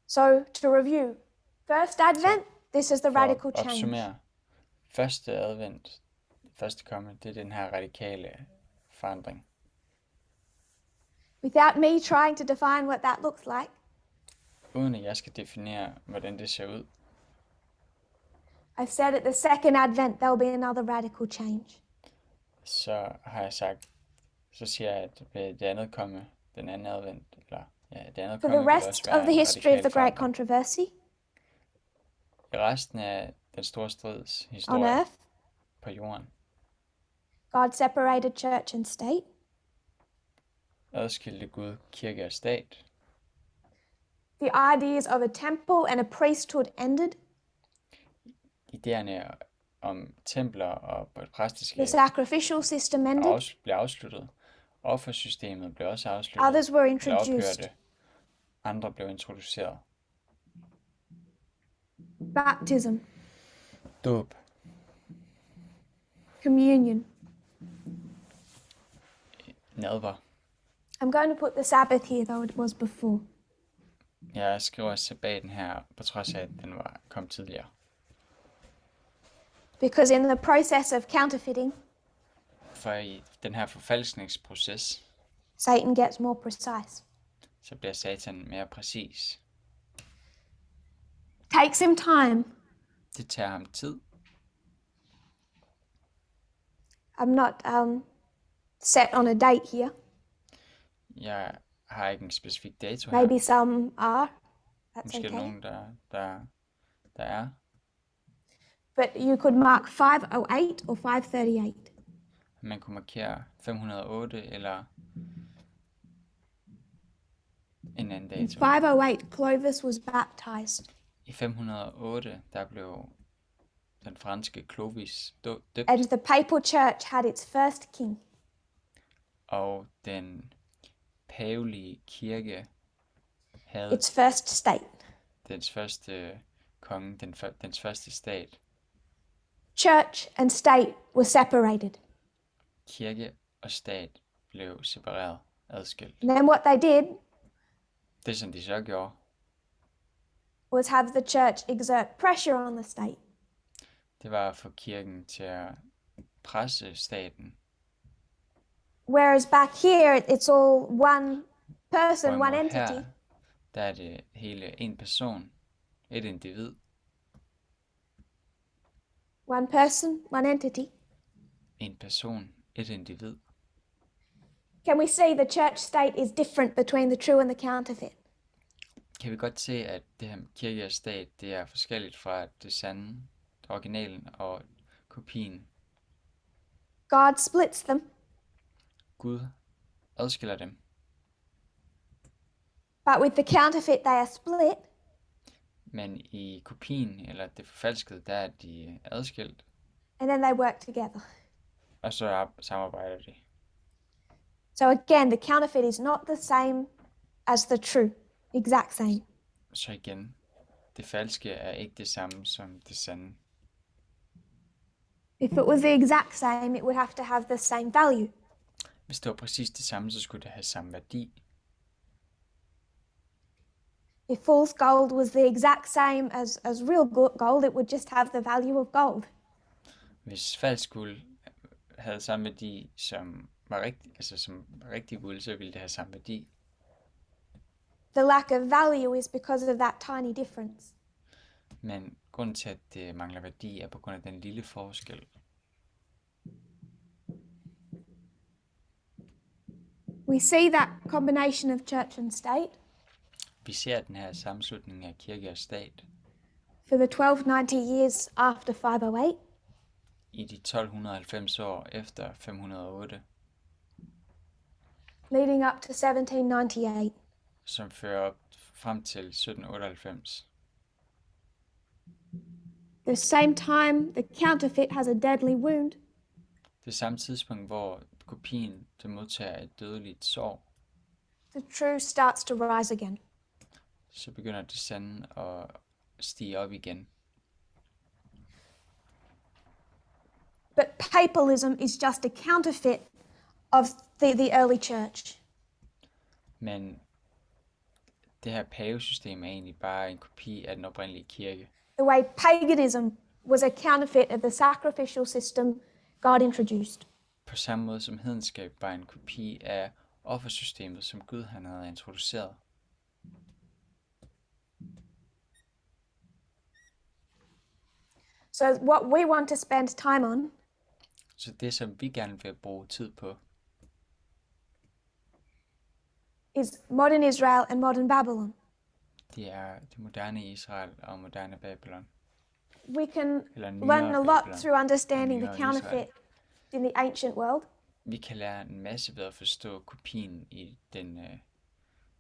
So to review, first advent, this is the For radical at change. opsummere, første advent, første komme, det er den her radikale forandring. Without me trying to define what that looks like, Uden at jeg skal definere, hvordan det ser ud, I've said at the second advent there'll be another radical change. så har jeg sagt, så siger jeg, at ved det andet komme, den anden advent, eller ja, det andet For komme, the vil rest også være of the en history of radikal the great forandring. controversy I resten af den store strids on historie earth, på jorden, God separated church and state. Adskilte Gud kirke og stat. The ideas of a temple and a priesthood ended. Ideerne om templer og et præsteskab The sacrificial system ended. blev afsluttet. Offersystemet blev også afsluttet. Others were Eller introduced. ophørte. Andre blev introduceret. Baptism, Dåb. communion. Nadver. I'm going to put the Sabbath here, though it was before. Jeg skriver sabbaten her, på trods af, at den kom tidligere. Because in the process of counterfeiting, For i den her forfalskningsproces, Satan gets more precise. så bliver Satan mere præcis. Takes him time. Det tager ham tid. I'm not set on a date here. Jeg har ikke en specifik dato her. Maybe some are. That's Måske okay. nogen, der er. But you could mark 508 or 538. Man kunne markere 508 eller en anden In dato. 508, Clovis was baptized. I 508, der blev den franske Clovis døbt, And the papal church had its first king. og den pavelige kirke havde Its first state. dens første konge, dens første stat. Church and state were separated. Kirke og stat blev separeret, adskilt. And then what they did Det, som de så gjorde, was have the church exert pressure on the state. det var at få kirken til at presse staten. Whereas back here, it's all one person, one Hvorimod entity. her, der er det hele en person, et individ, One person, one entity. en person, et individ. Can we see the church state is different between the true and the counterfeit? Kan vi godt se, at det her kirke og stat, det er forskelligt fra det sande, originalen og kopien. God splits them, Gud adskiller dem, but with the counterfeit, they are split. men i kopien, eller det forfalskede, der er de adskilt, And then they work together. og så samarbejder de. So again, the counterfeit is not the same as the true, exact same. Så igen, det falske er ikke det samme som det sande. If it was the exact same, it would have to have the same value. Hvis det var præcis det samme, så skulle det have samme værdi. If fool's gold was the exact same as real gold, it would just have the value of gold. Hvis falsk guld havde samme værdi som var rigtig guld, så ville det have samme værdi. The lack of value is because of that tiny difference. Men grunden til, at det mangler værdi, er på grund af den lille forskel. We see that combination of church and state Vi ser den her sammenslutning af kirke og stat for the 1290 years after 508, i de 1290 år efter 508, leading up to 1798. som fører op frem til 1798. The same time, the counterfeit has a deadly wound. Det samme tidspunkt, hvor kopien det modtager et dødeligt sår, The true starts to rise again. så begynder det sande at stige op igen. But papalism is just a counterfeit of the early church. Men det her pavesystem er egentlig bare en kopi af den oprindelige kirke. The way paganism was a counterfeit of the sacrificial system God introduced. På samme måde som hedenskab var en kopi af offersystemet, som Gud han havde introduceret. So what we want to spend time on Så det, som vi gerne vil bruge tid på, is modern Israel and modern Babylon. det er det moderne Israel og moderne Babylon. We can Eller nyere learn a lot Babylon. through understanding the Nyere counterfeit Israel. in the ancient world. Vi kan lære en masse ved at forstå kopien i den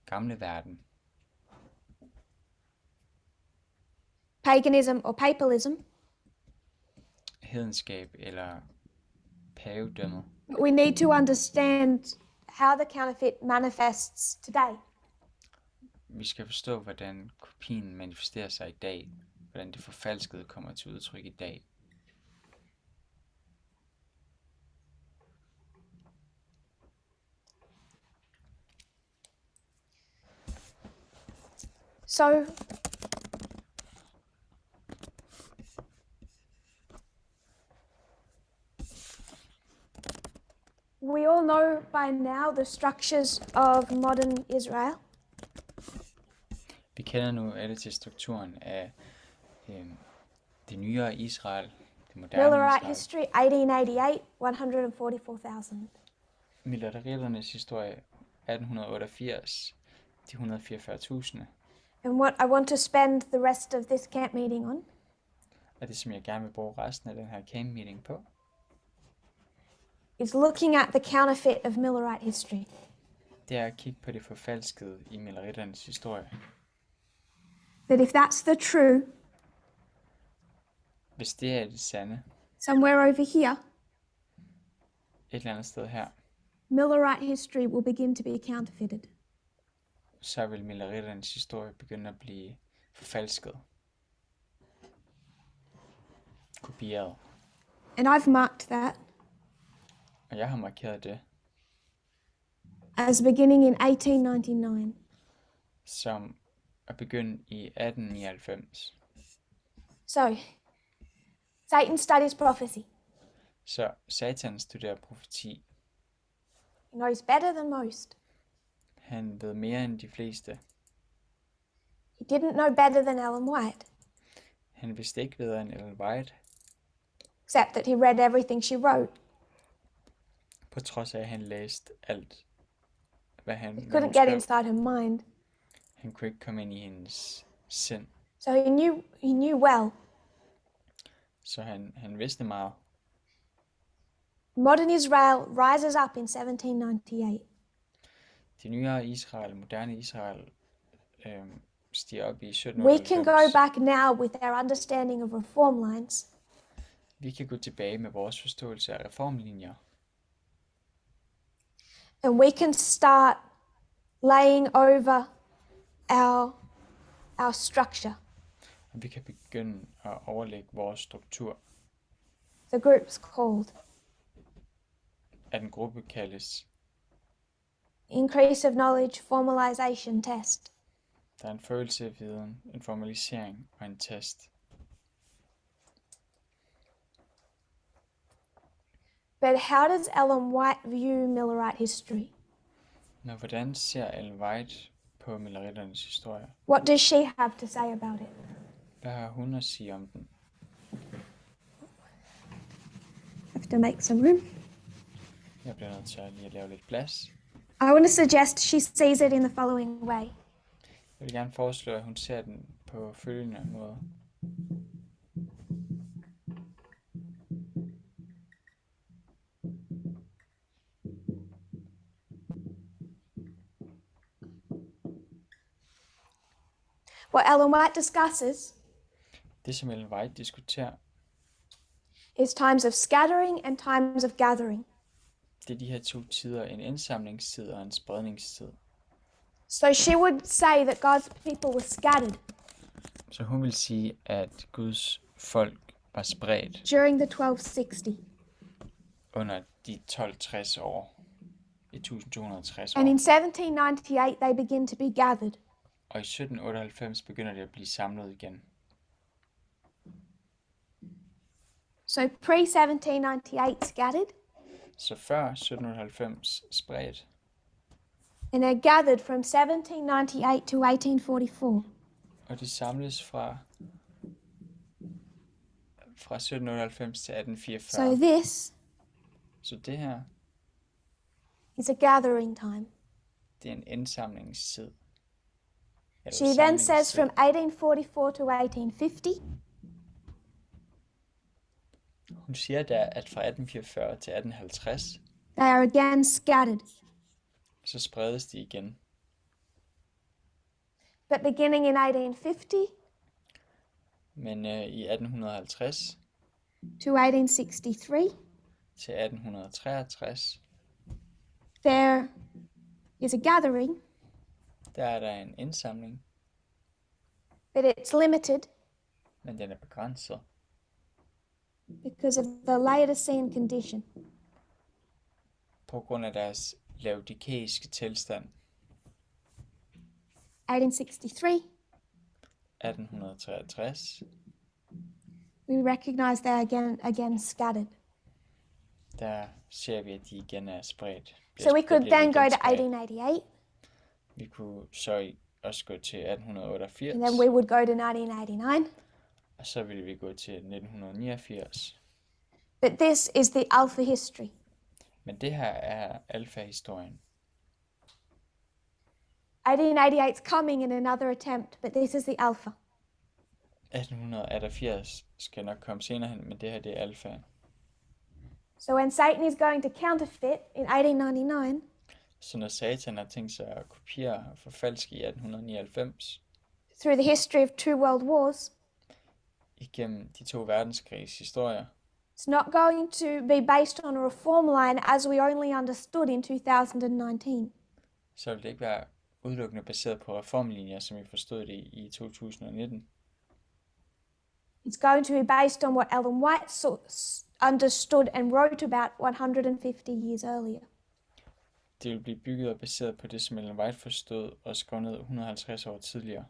gamle verden. Paganism or papalism. Hedenskab eller pavedømmet. We need to understand how the counterfeit manifests today. Vi skal forstå, hvordan kopien manifesterer sig i dag. Hvordan det forfalskede kommer til udtryk i dag. So, we all know by now the structures of modern Israel. Vi kender nu alle til strukturen af det nyere Israel, det moderne Millerite Israel. history, 1888, 144,000. Milleriternes historie, 1888, de 144.000. And what I want to spend the rest of this camp meeting on Og det, som jeg gerne vil bruge resten af den her camp meeting på, is looking at the counterfeit of Millerite history. det er at kigge på det forfalskede i milleriternes historie. That if that's the true, Hvis det er det sande, somewhere over here, et eller andet sted her, Millerite history will begin to be counterfeited. så vil milleriternes historie begynde at blive forfalsket. Kopieret. And I've marked that Og jeg har markeret det as beginning in 1899. som at begynde i 1899. So, Satan studies prophecy. Så Satan studerer profeti. He knows better than most. Han ved mere end de fleste. He didn't know better than Ellen White, Han vidste ikke bedre end Ellen White, except that he read everything she wrote. på trods af at han læste alt, hvad He hun couldn't get skrev. inside her mind. Han kunne ikke komme ind i hendes sind, So he knew well. så han vidste meget. Modern Israel rises up in 1798. Det nyere Israel, moderne Israel, stiger op i We can go 1798. back now with our understanding of reform lines Vi kan gå tilbage med vores forståelse af reformlinjer, and we can start laying over our structure. og vi kan begynde at overlægge vores struktur, The group's called at en gruppe kaldes. Increase of Knowledge Formalization Test. Der er en følelse af viden, en formalisering og en test. But how does Ellen White view Millerite history? Men hvordan ser Ellen White på milleriternes historie? What does she have to say about it? Hvad har hun at sige om den? Have to make some room. Jeg bliver nødt til at lige at lave lidt plads. I want to suggest she sees it in the following way. Jeg vil gerne foreslå, at hun ser den på følgende måde. What Ellen White discusses Det, som Ellen White diskuterer, is times of scattering and times of gathering. det er de her to tider, en indsamlingstid og en spredningstid. So she would say that God's people were scattered Så hun vil sige, at Guds folk var spredt during the 1260. under de 1260 år. I 1260 And in år. 1798 they begin to be gathered. Og i 1798 begynder det at blive samlet igen. So pre-1798 scattered Så før 1798 spredt, and they're gathered from 1798 to 1844. og de samles fra 1798 til So 1844. this Så det her, is a gathering time. det er en indsamlingstid. Eller She then says samlingstid. from 1844 to 1850, Hun siger der, at fra 1844 til 1850, they are again scattered. så spredes de igen. But beginning in 1850 Men i 1850 to 1863, til 1863, there is a gathering, der er der en indsamling, but it's limited men den er begrænset because of the Laodicean condition. på grund af deres laodikeiske tilstand. 1863, 1863, we recognize they're again scattered. der ser vi, at de igen er spredt. So we could then go to 1888, Vi kunne så også gå til 1888, and then we would go to 1989. og så ville vi gå til 1989. But this is the alpha history. Men det her er alfa-historien. 1888 is coming in another attempt, but this is the alpha. 1888 skal nok komme senere hen, men det her det er alfa. So when Satan is going to counterfeit in 1899, Så når Satan har tænkt sig at kopiere og forfalske i 1899, through the history of two world wars, igennem de to verdenskrigs historier, it's not going to be based on a reform line as we only understood in 2019. så vil det ikke være udelukkende baseret på reformlinjer, som vi forstod det i 2019. It's going to be based on what Ellen White understood and wrote about 150 years earlier. Det vil blive bygget og baseret på det, som Ellen White forstod og skrev ned 150 år tidligere.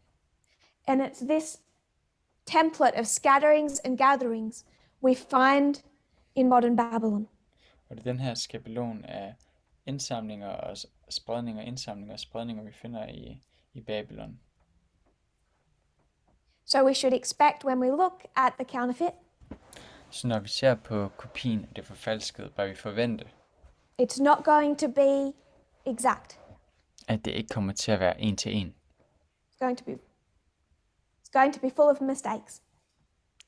And it's this template of scatterings and gatherings we find in modern Babylon. Og det er den her skabelon af indsamlinger og spredninger, vi finder i Babylon. So we should expect when we look at the counterfeit, Så når vi ser på kopien af det forfalskede, bør vi forvente, it's not going to be exact. at det ikke kommer til at være en til en. It's going to be full of mistakes.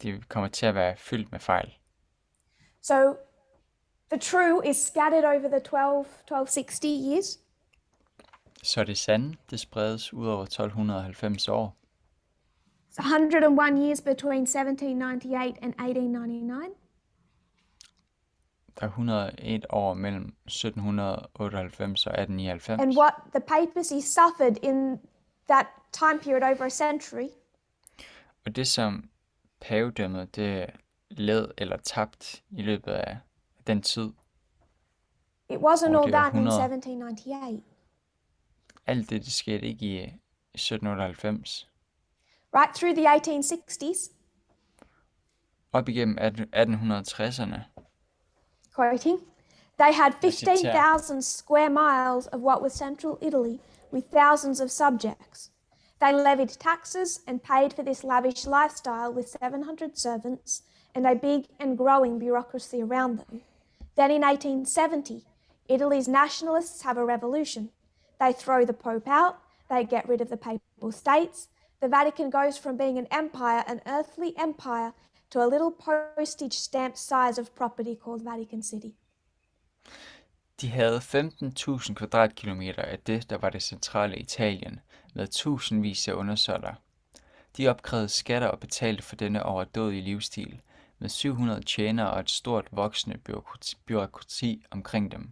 Det kommer til at være fyldt med fejl. So the true is scattered over the 1260 years. Så det sande, det spredes ud over 1290 år. It's 101 years between 1798 and 1899. Der er 101 år mellem 1798 og 1899. And what the papacy suffered in that time period over a century Og det som pavedømmet, det led eller tabt i løbet af den tid, it wasn't Oh, all det var done in 100. 1798. alt det skete ikke i 1798. Right through the 1860s, Op igennem 1860'erne, quoting, they had Jeg citerer. 15,000 square miles of what was central Italy with thousands of subjects. They levied taxes and paid for this lavish lifestyle with 700 servants and a big and growing bureaucracy around them. Then in 1870, Italy's nationalists have a revolution. They throw the Pope out, they get rid of the Papal States. The Vatican goes from being an empire, an earthly empire, to a little postage stamp size of property called Vatican City. de havde 15.000 kvadratkilometer af det, der var det centrale Italien, med tusindvis af undersåtter. De opkrævede skatter og betalte for denne overdådige livsstil, med 700 tjenere og et stort voksende bureaukrati omkring dem.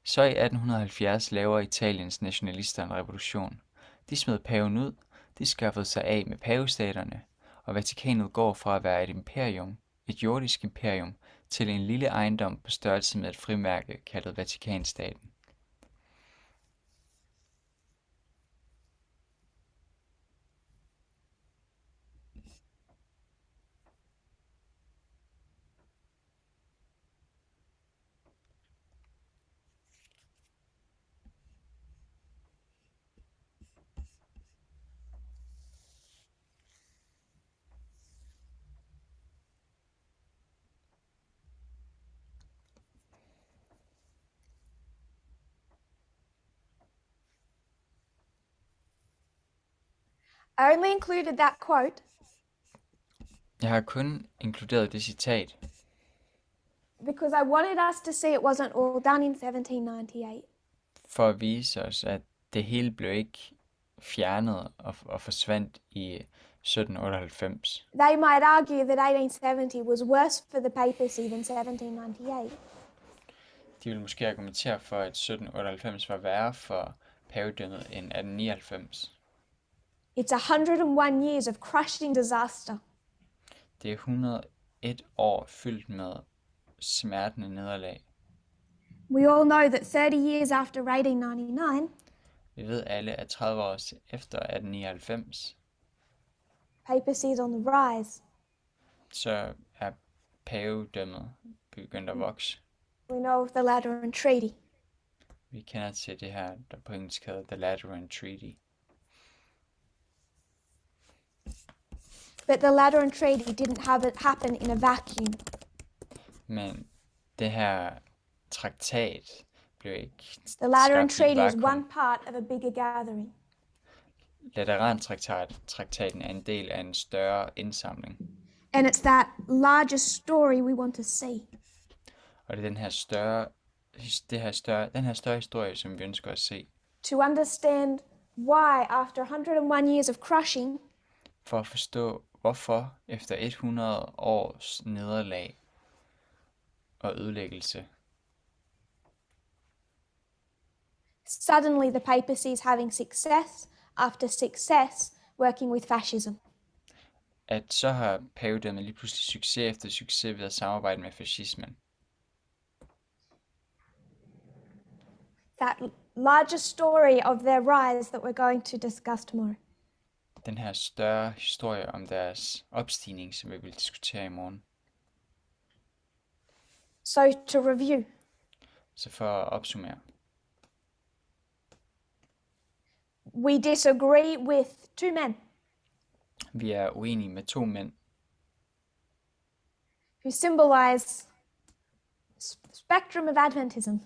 Så i 1870 laver Italiens nationalister en revolution. De smed paven ud, de skaffede sig af med pavestaterne, og Vatikanet går fra at være et imperium, et jordisk imperium, til en lille ejendom på størrelse med et frimærke kaldet Vatikanstaten. I only included that quote Jeg har kun inkluderet det citat, because I wanted us to see it wasn't all done in 1798. For at vise os, at det hele blev ikke fjernet og forsvandt i 1798. They might argue that 1870 was worse for the papacy than 1798. De vil måske argumentere for, at 1798 var værre for pavedømmet end 1899. It's 101 years of crushing disaster. Det er 101 år fyldt med smertende nederlag. We all know that 30 years after 1899, Vi ved alle, at 30 år efter 1899, papacy is on the rise. så er pavedømmet begyndt at vokse. We know of the Lateran Treaty. Vi kender til det her, der på engelsk hedder The Lateran Treaty. But the Lateran Treaty didn't have it happen in a vacuum. Men det her traktat blev ikke The Lateran skabt i et Treaty is vakuum. one part of a bigger gathering. Lateran-traktaten er en del af en større indsamling. And it's that larger story we want to see. Og det er den her større historie, som vi ønsker at se. To understand why, after 101 years of crushing, For at forstå, hvorfor efter 100 års nederlag og ødelæggelse, suddenly the papacy is having success after success working with fascism. at så har pavedømmet lige pludselig succes efter succes ved at samarbejde med fascismen. That larger story of their rise that we're going to discuss tomorrow. Den her større historie om deres opstigning, som vi vil diskutere i morgen. So to review, Så for at opsummere. we disagree with two men Vi er uenige med to mænd, who symbolize spectrum of Adventism.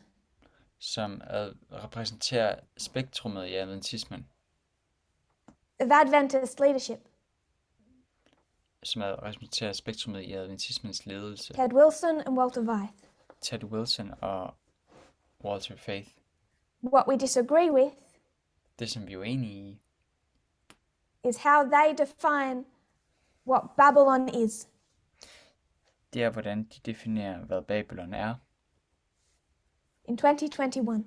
som repræsenterer spektrummet i adventismen, Of Adventist leadership. som repræsenterer spektrummet i adventismens ledelse. Ted Wilson and Walter Veith. Ted Wilson og Walter Faith. What we disagree with Det, som vi er uenige i, is how they define what Babylon is. det er, hvordan de definerer, hvad Babylon er In 2021.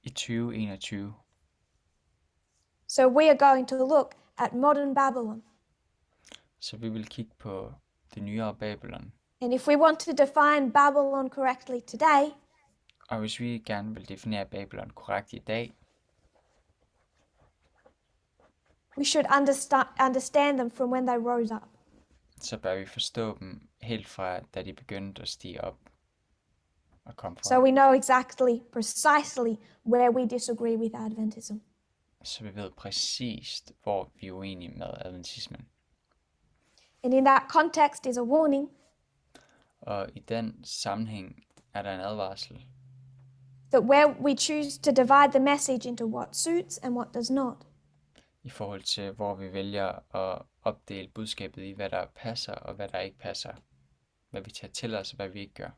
i 2021. So we are going to look at modern Babylon. Så vi vil kigge på det nyere Babylon. And if we want to define Babylon correctly today, Og hvis vi gerne vil definere Babylon korrekt i dag, we should understand them from when they rose up. så bør vi forstå dem helt fra, da de begyndte at stige op og komme So fra. we know precisely where we disagree with Adventism. Så vi ved præcist, hvor vi er uenige med adventismen. And in that context is a warning Og i den sammenhæng er der en advarsel, that where we choose to divide the message into what suits and what does not, i forhold til, hvor vi vælger at opdele budskabet i, hvad der passer og hvad der ikke passer. Hvad vi tager til os og hvad vi ikke gør.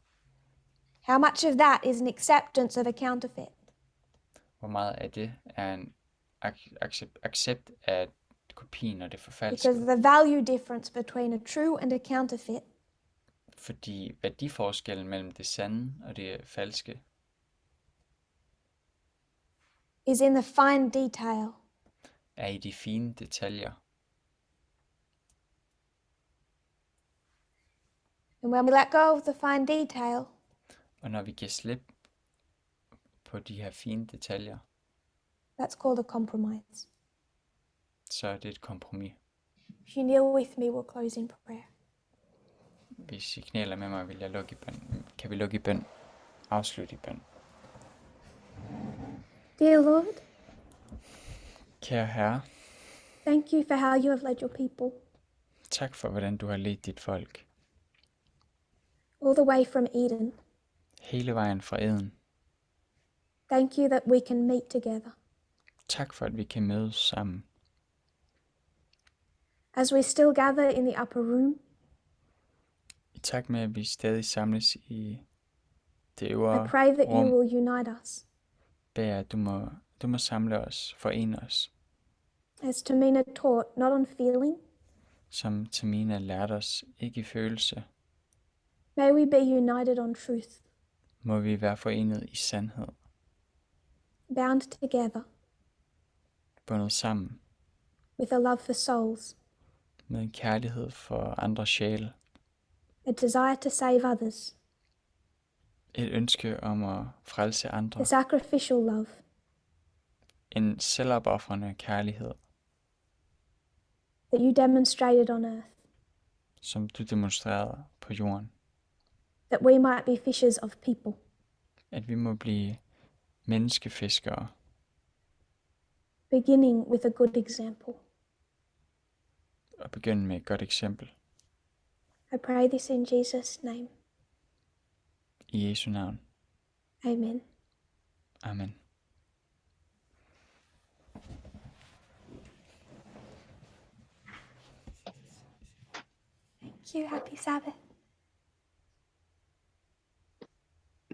how much of that is an acceptance of a counterfeit? Hvor meget af det er en accept af kopien og det Because forfalskede. the value difference between a true and a counterfeit Fordi værdiforskellen mellem det sande og det falske is in the fine detail. er i de fine detaljer. And when we let go of the fine detail, Og når vi giver slip på de her fine detaljer, that's called a compromise. så er det et kompromis. If you kneel with me, we'll close in prayer. Hvis I knæler med mig, vil jeg lukke i bøn. Kan vi lukke i bøn? Afslutte i bøn. Dear Lord, Kære Herre, thank you for how you have led your people tak for, hvordan du har ledt dit folk. all the way from Eden. Hele vejen fra Eden. Thank you that we can meet together. Tak for, at vi kan mødes sammen. As we still gather in the upper room, Tak med, at vi stadig samles i det I øvre pray that you rum. will unite us. Beder, at du må samle os, forene os, As Tamina taught, not on feeling. som Tamina lærte os, ikke i følelse. May we be united on truth, Må vi være forenet i sandhed, bound together bundet sammen with a love for souls, med en kærlighed for andre sjæle, a desire to save others, et ønske om at frelse the andre, sacrificial love en selvopofrende kærlighed, that you demonstrated on earth, som du demonstrerede på jorden, that we might be fishers of people. at vi må blive menneskefiskere, Beginning with a good example. og begynde med et godt eksempel. I pray this in Jesus' name. I Jesu navn. Amen. Amen. Thank you. Happy Sabbath.